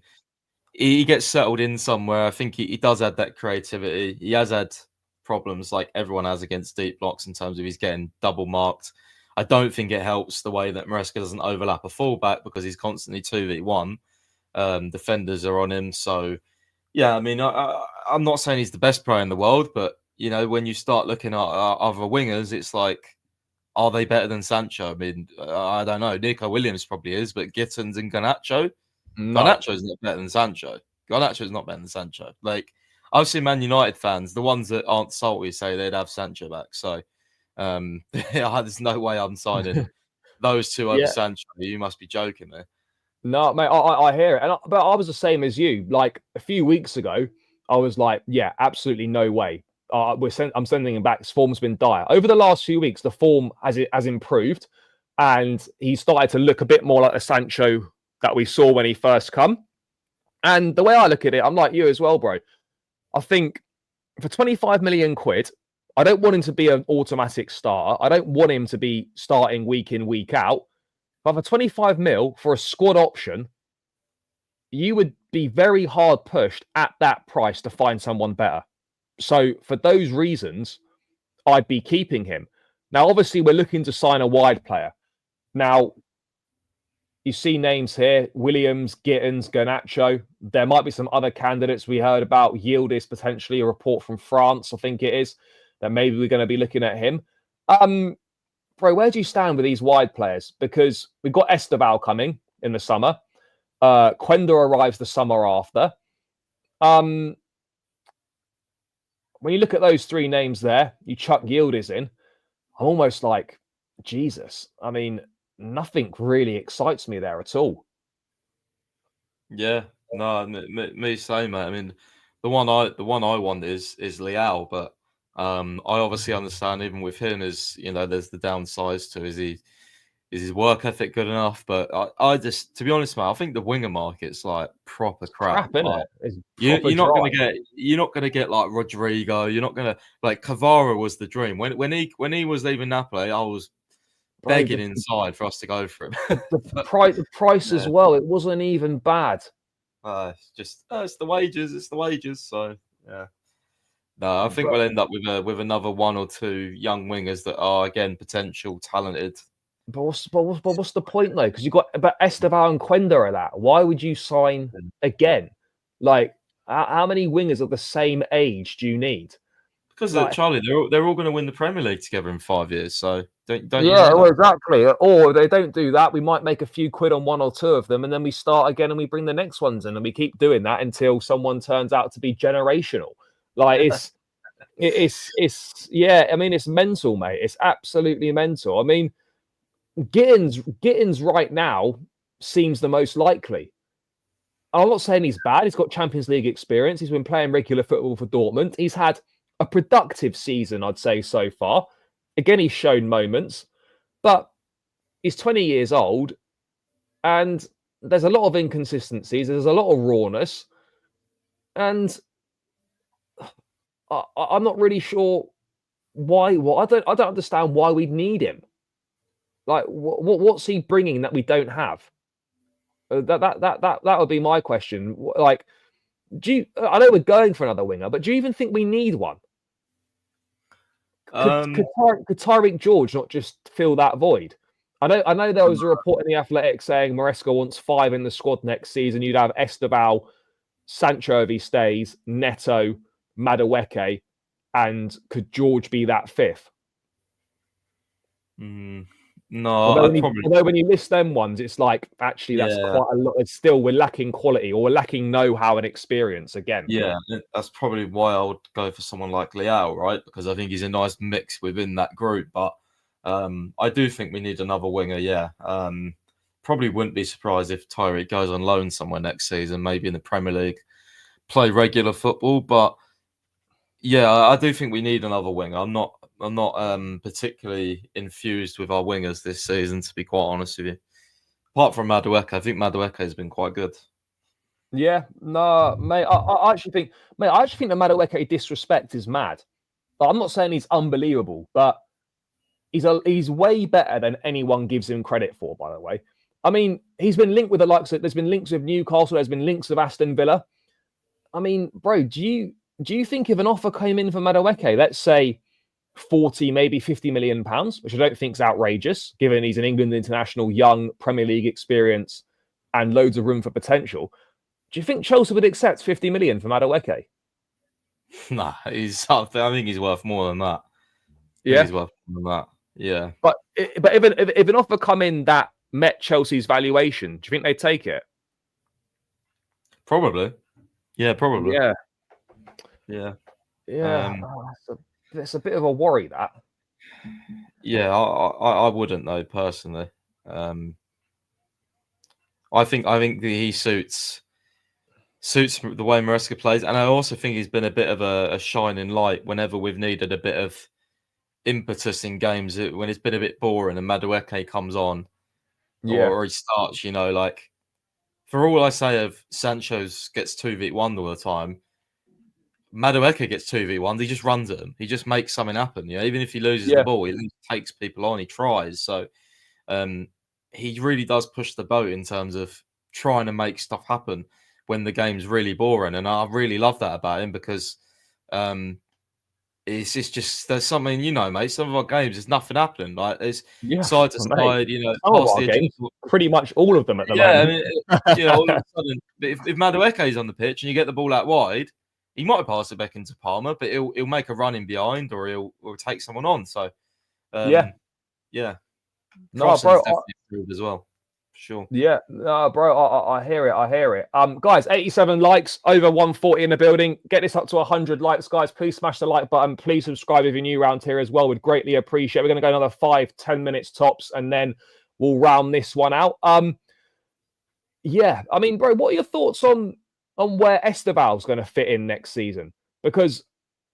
he gets settled in somewhere. I think he does add that creativity. He has had problems like everyone has against deep blocks in terms of he's getting double marked. I don't think it helps the way that Maresca doesn't overlap a fullback, because he's constantly 2v1. Defenders are on him. So, yeah, I mean, I'm not saying he's the best player in the world, but, when you start looking at other wingers, it's like, are they better than Sancho? I mean, I don't know. Nico Williams probably is, but Gittins and Garnacho? No. Garnacho's not better than Sancho. Garnacho's not better than Sancho. Like, I've seen Man United fans, the ones that aren't salty, say they'd have Sancho back. So, there's no way I'm signing those two over Sancho. You must be joking there. No, mate, I hear it. But I was the same as you. Like, a few weeks ago, I was like, yeah, absolutely no way. I'm sending him back. His form's been dire. Over the last few weeks, the form has improved, and he started to look a bit more like the Sancho that we saw when he first come. And the way I look at it, I'm like you as well, bro. I think for 25 million quid, I don't want him to be an automatic starter. I don't want him to be starting week in, week out. But for 25 mil for a squad option, you would be very hard pushed at that price to find someone better. So for those reasons, I'd be keeping him. Now, obviously, we're looking to sign a wide player. Now, you see names here: Williams, Gittins, Garnacho. There might be some other candidates we heard about. Yildiz, potentially, a report from France, I think it is, that maybe we're going to be looking at him. Bro, where do you stand with these wide players? Because we've got Esteval coming in the summer. Quenda arrives the summer after. When you look at those 3 names there, you chuck Yildiz in, I'm almost like, Jesus. I mean, nothing really excites me there at all. Yeah, no, me same, mate. I mean, the one I want is Leao, but I obviously understand even with him, as you know, there's the downsides to is his work ethic good enough? But I just, to be honest, man, I think the winger market's like proper crap. Isn't Like, it? It's proper you're not dry. gonna get like Rodrigo. You're not gonna like Cavara was the dream when he was leaving Napoli. I was begging inside for us to go for him. The price as well. It wasn't even bad. It's just it's the wages. It's the wages. So yeah. No, I think we'll end up with another one or two young wingers that are again potential, talented. But what's the point though? Because you've got Esteval and Quenda are that. Why would you sign again? Like, how many wingers of the same age do you need? Because Charlie, they're all going to win the Premier League together in 5 years. So don't you yeah, know well, exactly. Or if they don't do that, we might make a few quid on one or two of them, and then we start again and we bring the next ones in, and we keep doing that until someone turns out to be generational. Like it's yeah. I mean, it's mental, mate. It's absolutely mental. I mean, Gittins right now seems the most likely. I'm not saying he's bad. He's got Champions League experience. He's been playing regular football for Dortmund. He's had a productive season, I'd say, so far. Again, he's shown moments, but he's 20 years old, and there's a lot of inconsistencies. There's a lot of rawness, and I'm not really sure why. I don't understand why we need him. Like, what's he bringing that we don't have? That would be my question. Like, I know we're going for another winger, but do you even think we need one? Could Tyreek George not just fill that void? I know there was a report in the Athletic saying Maresca wants 5 in the squad next season. You'd have Esteval, Sancho if he stays, Neto, Madueke, and could George be that 5th? No, although when you list them ones, it's like actually that's quite a lot. It's still we're lacking quality or we're lacking know-how and experience again. Yeah, that's probably why I would go for someone like Leao, right? Because I think he's a nice mix within that group. But I do think we need another winger. Yeah, probably wouldn't be surprised if Tyreek goes on loan somewhere next season, maybe in the Premier League, play regular football. But yeah, I do think we need another winger. I'm not particularly infused with our wingers this season, to be quite honest with you. Apart from Madueke, I think Madueke has been quite good. Yeah, no, mate. I actually think the Madueke disrespect is mad. Like, I'm not saying he's unbelievable, but he's way better than anyone gives him credit for. By the way, I mean he's been linked with the likes of. There's been links with Newcastle. There's been links with Aston Villa. I mean, bro, do you think if an offer came in for Madueke, let's say 40, maybe 50 million pounds, which I don't think is outrageous, given he's an England international, young, Premier League experience, and loads of room for potential. Do you think Chelsea would accept 50 million for Madueke? Nah, he's up there. I think he's worth more than that. Yeah, he's worth more than that. Yeah, but if an offer come in that met Chelsea's valuation, do you think they'd take it? Probably. Yeah, probably. Yeah. Yeah. It's a bit of a worry, that. Yeah, I wouldn't though personally. I think that he suits the way Maresca plays, and I also think he's been a bit of a shining light whenever we've needed a bit of impetus in games when it's been a bit boring and Madueke comes on, or he starts. You know, like for all I say of Sancho's gets 2v1 all the time. Madueke gets 2v1. He just runs at him. He just makes something happen. You know, even if he loses the ball, he at least takes people on. He tries. So he really does push the boat in terms of trying to make stuff happen when the game's really boring. And I really love that about him because it's just there's something, you know, mate. Some of our games, there's nothing happening. Like there's side to side, you know. Past the games, pretty much all of them at the moment. I mean, you know, all of a sudden, if Madueke is on the pitch and you get the ball out wide, he might pass it back into Palmer, but he'll make a run in behind or he'll take someone on. So, yeah. No, bro, definitely as well. Sure. Yeah, no, bro, I hear it. Guys, 87 likes, over 140 in the building. Get this up to 100 likes, guys. Please smash the like button. Please subscribe if you're new around here as well. We'd greatly appreciate it. We're going to go another 5-10 minutes tops, and then we'll round this one out. Yeah, I mean, bro, what are your thoughts on where Esteval's going to fit in next season? Because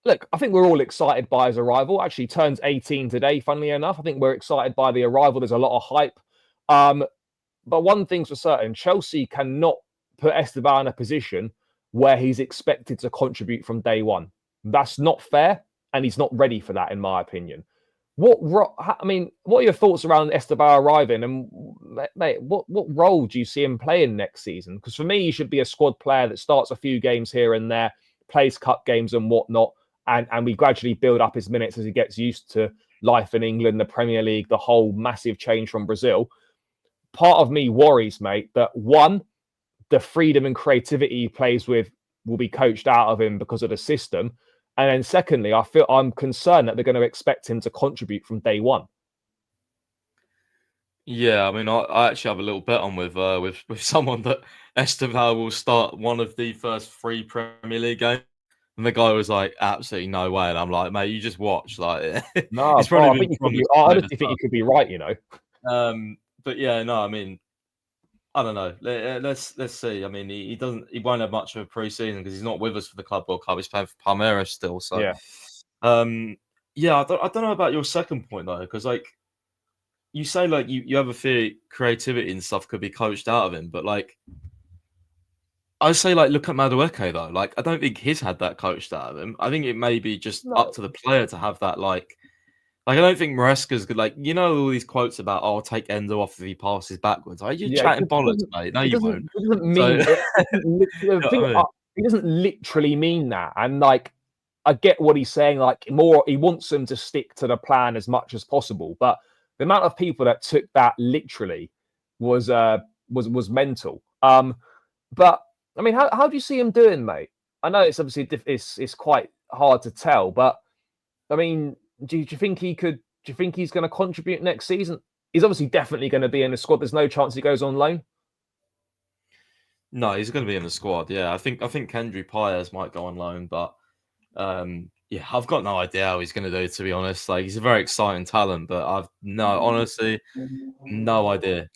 look, I think we're all excited by his arrival. Actually, turns 18 today, funnily enough. I think we're excited by the arrival. There's a lot of hype. But one thing's for certain, Chelsea cannot put Esteban in a position where he's expected to contribute from day one. That's not fair, and he's not ready for that, in my opinion. What are your thoughts around Esteban arriving? And mate, what role do you see him playing next season? Because for me, he should be a squad player that starts a few games here and there, plays cup games and whatnot, and we gradually build up his minutes as he gets used to life in England, the Premier League, the whole massive change from Brazil. Part of me worries, mate, that one, the freedom and creativity he plays with will be coached out of him because of the system. And then secondly, I'm concerned that they're going to expect him to contribute from day one. Yeah, I mean, I actually have a little bet on with someone that Esteban will start one of the first 3 Premier League games. And the guy was like, absolutely no way. And I'm like, mate, you just watch. Like, no, I honestly think you could be right, you know. But yeah, no, I mean, I don't know. Let's see. I mean, he won't have much of a pre-season because he's not with us for the Club World Cup. He's playing for Palmeiras still. So yeah, I don't know about your second point though, because like you say, like you have a fear creativity and stuff could be coached out of him, but like I say, like look at Madueke though. Like I don't think he's had that coached out of him. I think it may be just up to the player to have that like. Like, I don't think Maresca's good. Like, you know, all these quotes about, oh, I'll take Endo off if he passes backwards. Are you chatting bollocks, mate? No, you won't. It doesn't mean he doesn't literally mean that. And like, I get what he's saying. Like, more, he wants them to stick to the plan as much as possible. But the amount of people that took that literally was mental. But I mean, how do you see him doing, mate? I know it's obviously it's quite hard to tell, but I mean. Do you think he could? Do you think he's going to contribute next season? He's obviously definitely going to be in the squad. There's no chance he goes on loan. No, he's going to be in the squad. Yeah, I think Kendry Paez might go on loan, but yeah, I've got no idea how he's going to do. To be honest, like he's a very exciting talent, but honestly, no idea.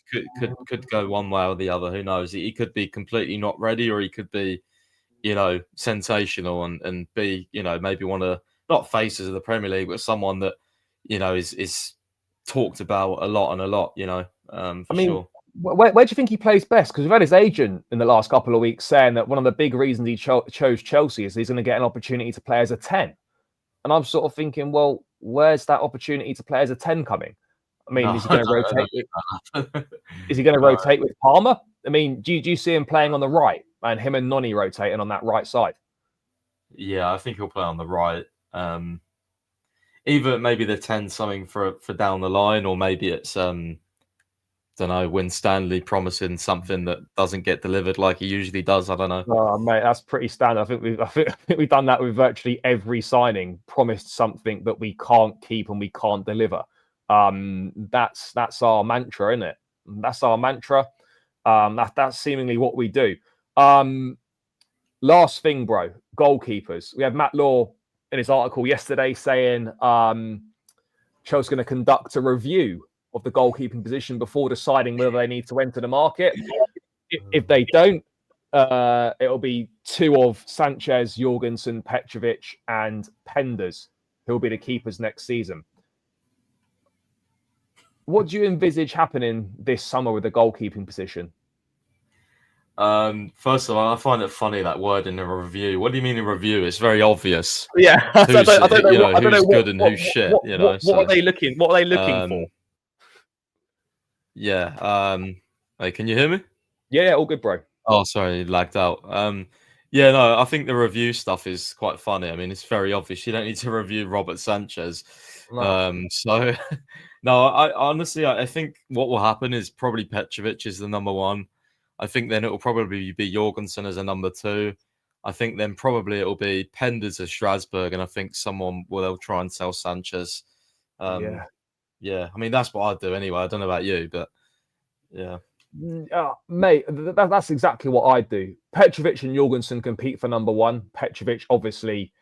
Could go one way or the other. Who knows? He could be completely not ready, or he could be, you know, sensational and be, you know, maybe one of not faces of the Premier League, but someone that, you know, is talked about a lot, you know, sure. Where do you think he plays best? Because we've had his agent in the last couple of weeks saying that one of the big reasons he chose Chelsea is he's going to get an opportunity to play as a 10. And I'm sort of thinking, well, where's that opportunity to play as a 10 coming? I mean, is he going to rotate? Is he going to rotate with Palmer? I mean, do you see him playing on the right and him and Noni rotating on that right side? Yeah, I think he'll play on the right. Either maybe the 10 something for down the line, or maybe it's don't know, Win Stanley promising something that doesn't get delivered like he usually does. I don't know. Oh mate, that's pretty standard. I think we've done that with virtually every signing. Promised something that we can't keep and we can't deliver. That's our mantra, isn't it? That's our mantra. That's seemingly what we do. Last thing, bro. Goalkeepers. We had Matt Law in his article yesterday saying Chelsea's going to conduct a review of the goalkeeping position before deciding whether they need to enter the market. If they don't, it'll be 2 of Sanchez, Jorgensen, Petrovic, and Penders who'll be the keepers next season. What do you envisage happening this summer with the goalkeeping position? First of all, I find it funny that word in a review. What do you mean a review? It's very obvious. Yeah, I don't know who's good and who's shit. You know, what are they looking? What are they looking for? Yeah. Hey, can you hear me? Yeah, all good, bro. Oh, sorry, lagged out. Yeah, no, I think the review stuff is quite funny. I mean, it's very obvious. You don't need to review Robert Sanchez. No. So, no, I honestly, I think what will happen is probably Petrovic is the number 1. I think then it will probably be Jorgensen as a number 2. I think then probably it will be Penders as Strasbourg, and I think they'll try and sell Sanchez. Yeah. I mean, that's what I'd do anyway. I don't know about you, but yeah. Mate, that's exactly what I'd do. Petrovic and Jorgensen compete for number 1. Petrovic obviously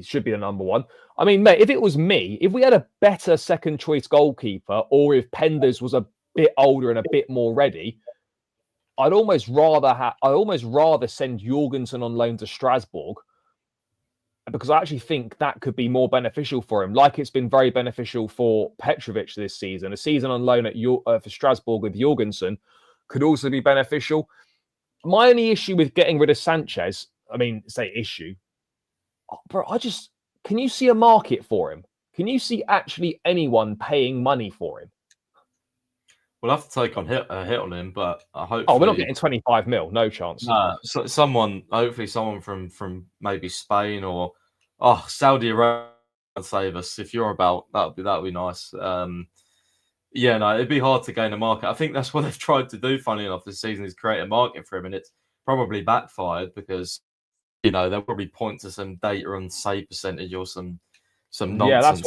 should be the number 1. I mean, mate, if it was me, if we had a better second choice goalkeeper, or if Penders was a bit older and a bit more ready, I'd almost rather send Jorgensen on loan to Strasbourg because I actually think that could be more beneficial for him, like it's been very beneficial for Petrovic this season. A season on loan at for Strasbourg with Jorgensen could also be beneficial. My only issue with getting rid of Sanchez, I mean, say issue, bro, can you see a market for him? Can you see actually anyone paying money for him? We'll have to take a hit on him, but I hope. Oh, we're not getting 25 mil, no chance. No, so hopefully someone from maybe Spain or Saudi Arabia would save us. If you're about, that'd be nice. Yeah, no, it'd be hard to gain a market. I think that's what they've tried to do, funny enough, this season, is create a market for him, and it's probably backfired because they'll probably point to some data on save percentage or some nonsense. Yeah, that's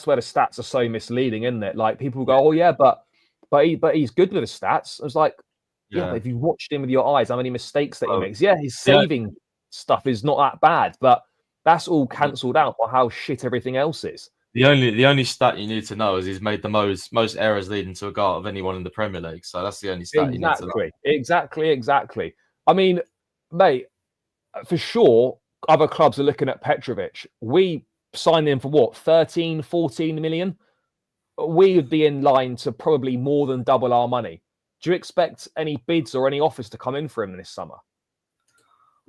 where the stats are so misleading, isn't it? Like people go, oh yeah, but he's good with the stats. I was like, yeah, but if you watched him with your eyes, how many mistakes that he makes? Yeah, his saving stuff is not that bad, but that's all cancelled out by how shit everything else is. The only stat you need to know is he's made the most errors leading to a goal of anyone in the Premier League. So that's the only stat you need to know. Exactly. I mean, mate, for sure, other clubs are looking at Petrovic. We signed him for what, 13, 14 million? We would be in line to probably more than double our money. Do you expect any bids or any offers to come in for him this summer?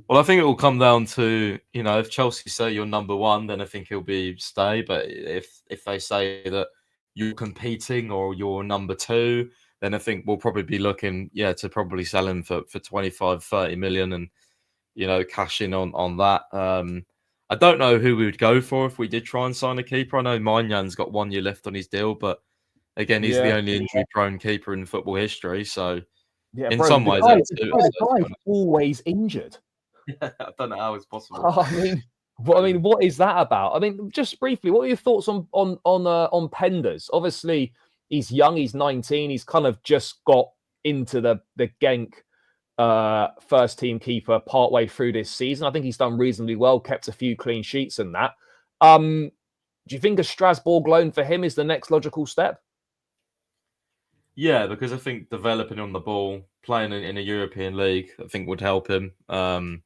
Well, I think it will come down to, if Chelsea say you're number one, then I think he'll stay. But if they say that you're competing or you're number two, then I think we'll probably be looking, to probably sell him for 25, 30 million and, cash in on that. I don't know who we would go for if we did try and sign a keeper. I know Maignan got 1 year left on his deal, but again, he's the only injury-prone keeper in football history. So some ways, the guy's always injured. Yeah, I don't know how it's possible. I mean, what is that about? I mean, just briefly, what are your thoughts on Penders? Obviously, he's young. He's 19. He's kind of just got into the Genk first team keeper partway through this season. I think he's done reasonably well, kept a few clean sheets and that. Do you think a Strasbourg loan for him is the next logical step? Yeah, because I think developing on the ball, playing in a European league, I think would help him. I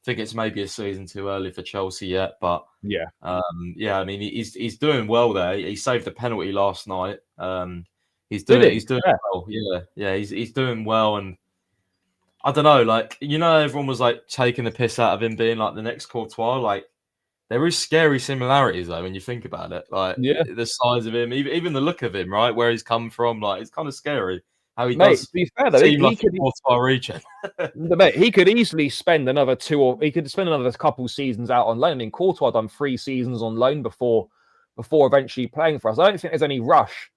think it's maybe a season too early for Chelsea yet, but I mean, he's doing well there. He saved a penalty last night. He's doing well. Yeah, he's doing well, and I don't know, like everyone was like taking the piss out of him being like the next Courtois. Like there is scary similarities though when you think about it. Like the size of him, even the look of him, right, where he's come from, like it's kind of scary. How he does. To be fair, though, he could region. Mate, he could easily spend another couple seasons out on loan. I mean, Courtois done 3 seasons on loan before eventually playing for us. I don't think there's any rush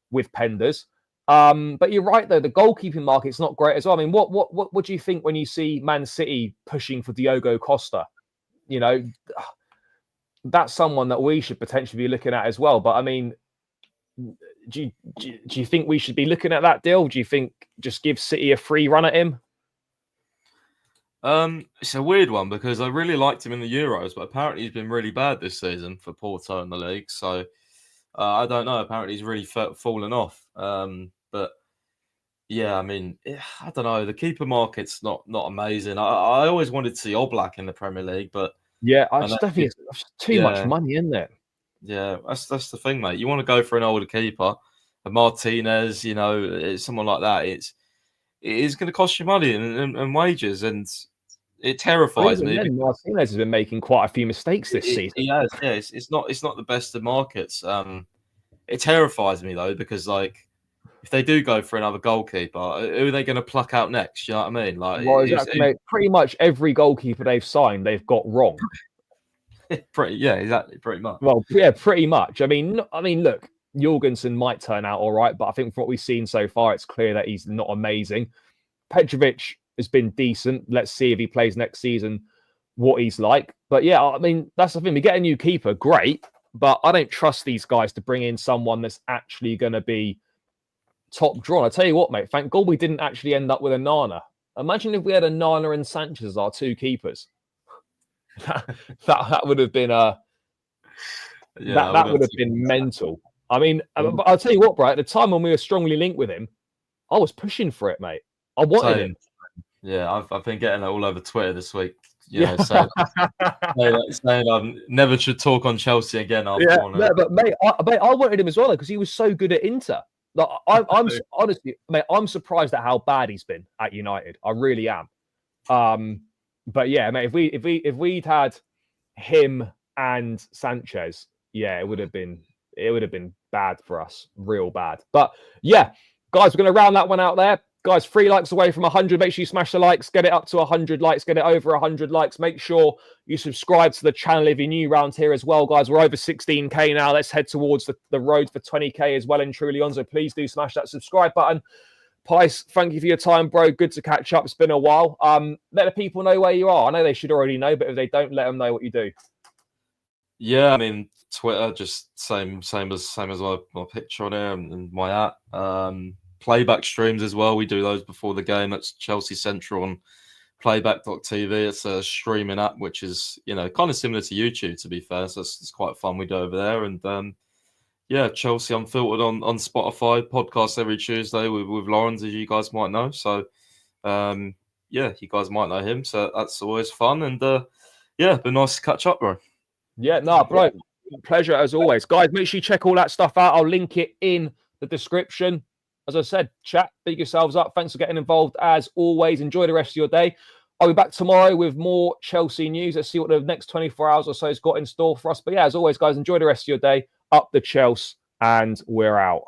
with Penders. But you're right though, the goalkeeping market's not great as well. I mean, what do you think when you see Man City pushing for Diogo Costa? That's someone that we should potentially be looking at as well. But I mean, do you think we should be looking at that deal? Do you think just give City a free run at him? It's a weird one because I really liked him in the Euros, but apparently he's been really bad this season for Porto in the league. So I don't know. Apparently he's really fallen off. But yeah, I mean, I don't know. The keeper market's not amazing. I always wanted to see Oblak in the Premier League, but I just don't think it's too much money, isn't it? Yeah, that's the thing, mate. You want to go for an older keeper, a Martinez, someone like that. It is going to cost you money and wages, and it terrifies me. Martinez has been making quite a few mistakes this season. He has, yeah. It's not the best of markets. It terrifies me though because if they do go for another goalkeeper, who are they going to pluck out next? You know what I mean? Exactly, mate. Pretty much every goalkeeper they've signed, they've got wrong. Exactly, pretty much. Well, yeah, pretty much. I mean, look, Jorgensen might turn out all right, but I think from what we've seen so far, it's clear that he's not amazing. Petrovic has been decent. Let's see if he plays next season, what he's like. But yeah, I mean, that's the thing. We get a new keeper, great, but I don't trust these guys to bring in someone that's actually going to be top drawn. I tell you what, mate, thank God we didn't actually end up with a Nana. Imagine if we had a Nana and Sanchez as our 2 keepers. that would have been that would have been mental. I mean, but I'll tell you what, bro. At the time when we were strongly linked with him, I was pushing for it, mate. I wanted him. Yeah, I've been getting it all over Twitter this week. Yeah. Saying I never should talk on Chelsea again after one. No, but mate, I wanted him as well because he was so good at Inter. Like, I'm honestly, mate, I'm surprised at how bad he's been at United. I really am. But yeah, mate, if we'd had him and Sanchez, yeah, it would have been bad for us, real bad. But yeah, guys, we're going to round that one out there. Guys, 3 likes away from 100. Make sure you smash the likes, get it up to 100 likes, get it over 100 likes. Make sure you subscribe to the channel if you're new around here as well, guys. We're over 16k now. Let's head towards the road for 20k as well and truly on. So please do smash that subscribe button. Pice, thank you for your time, bro. Good to catch up. It's been a while. Let the people know where you are. I know they should already know, but if they don't, let them know what you do. Yeah, I mean, Twitter, just same as my picture on there and my app. Playback streams as well. We do those before the game. That's Chelsea Central on playback.tv. It's a streaming app, which is, kind of similar to YouTube, to be fair. So it's quite fun. We do over there. And yeah, Chelsea Unfiltered on Spotify, podcast every Tuesday with Lawrence, as you guys might know. So yeah, you guys might know him. So that's always fun. And yeah, been nice to catch up, bro. Yeah, no, bro. Pleasure as always. Guys, make sure you check all that stuff out. I'll link it in the description. As I said, chat, big yourselves up. Thanks for getting involved as always. Enjoy the rest of your day. I'll be back tomorrow with more Chelsea news. Let's see what the next 24 hours or so has got in store for us. But yeah, as always, guys, enjoy the rest of your day. Up the Chelsea, and we're out.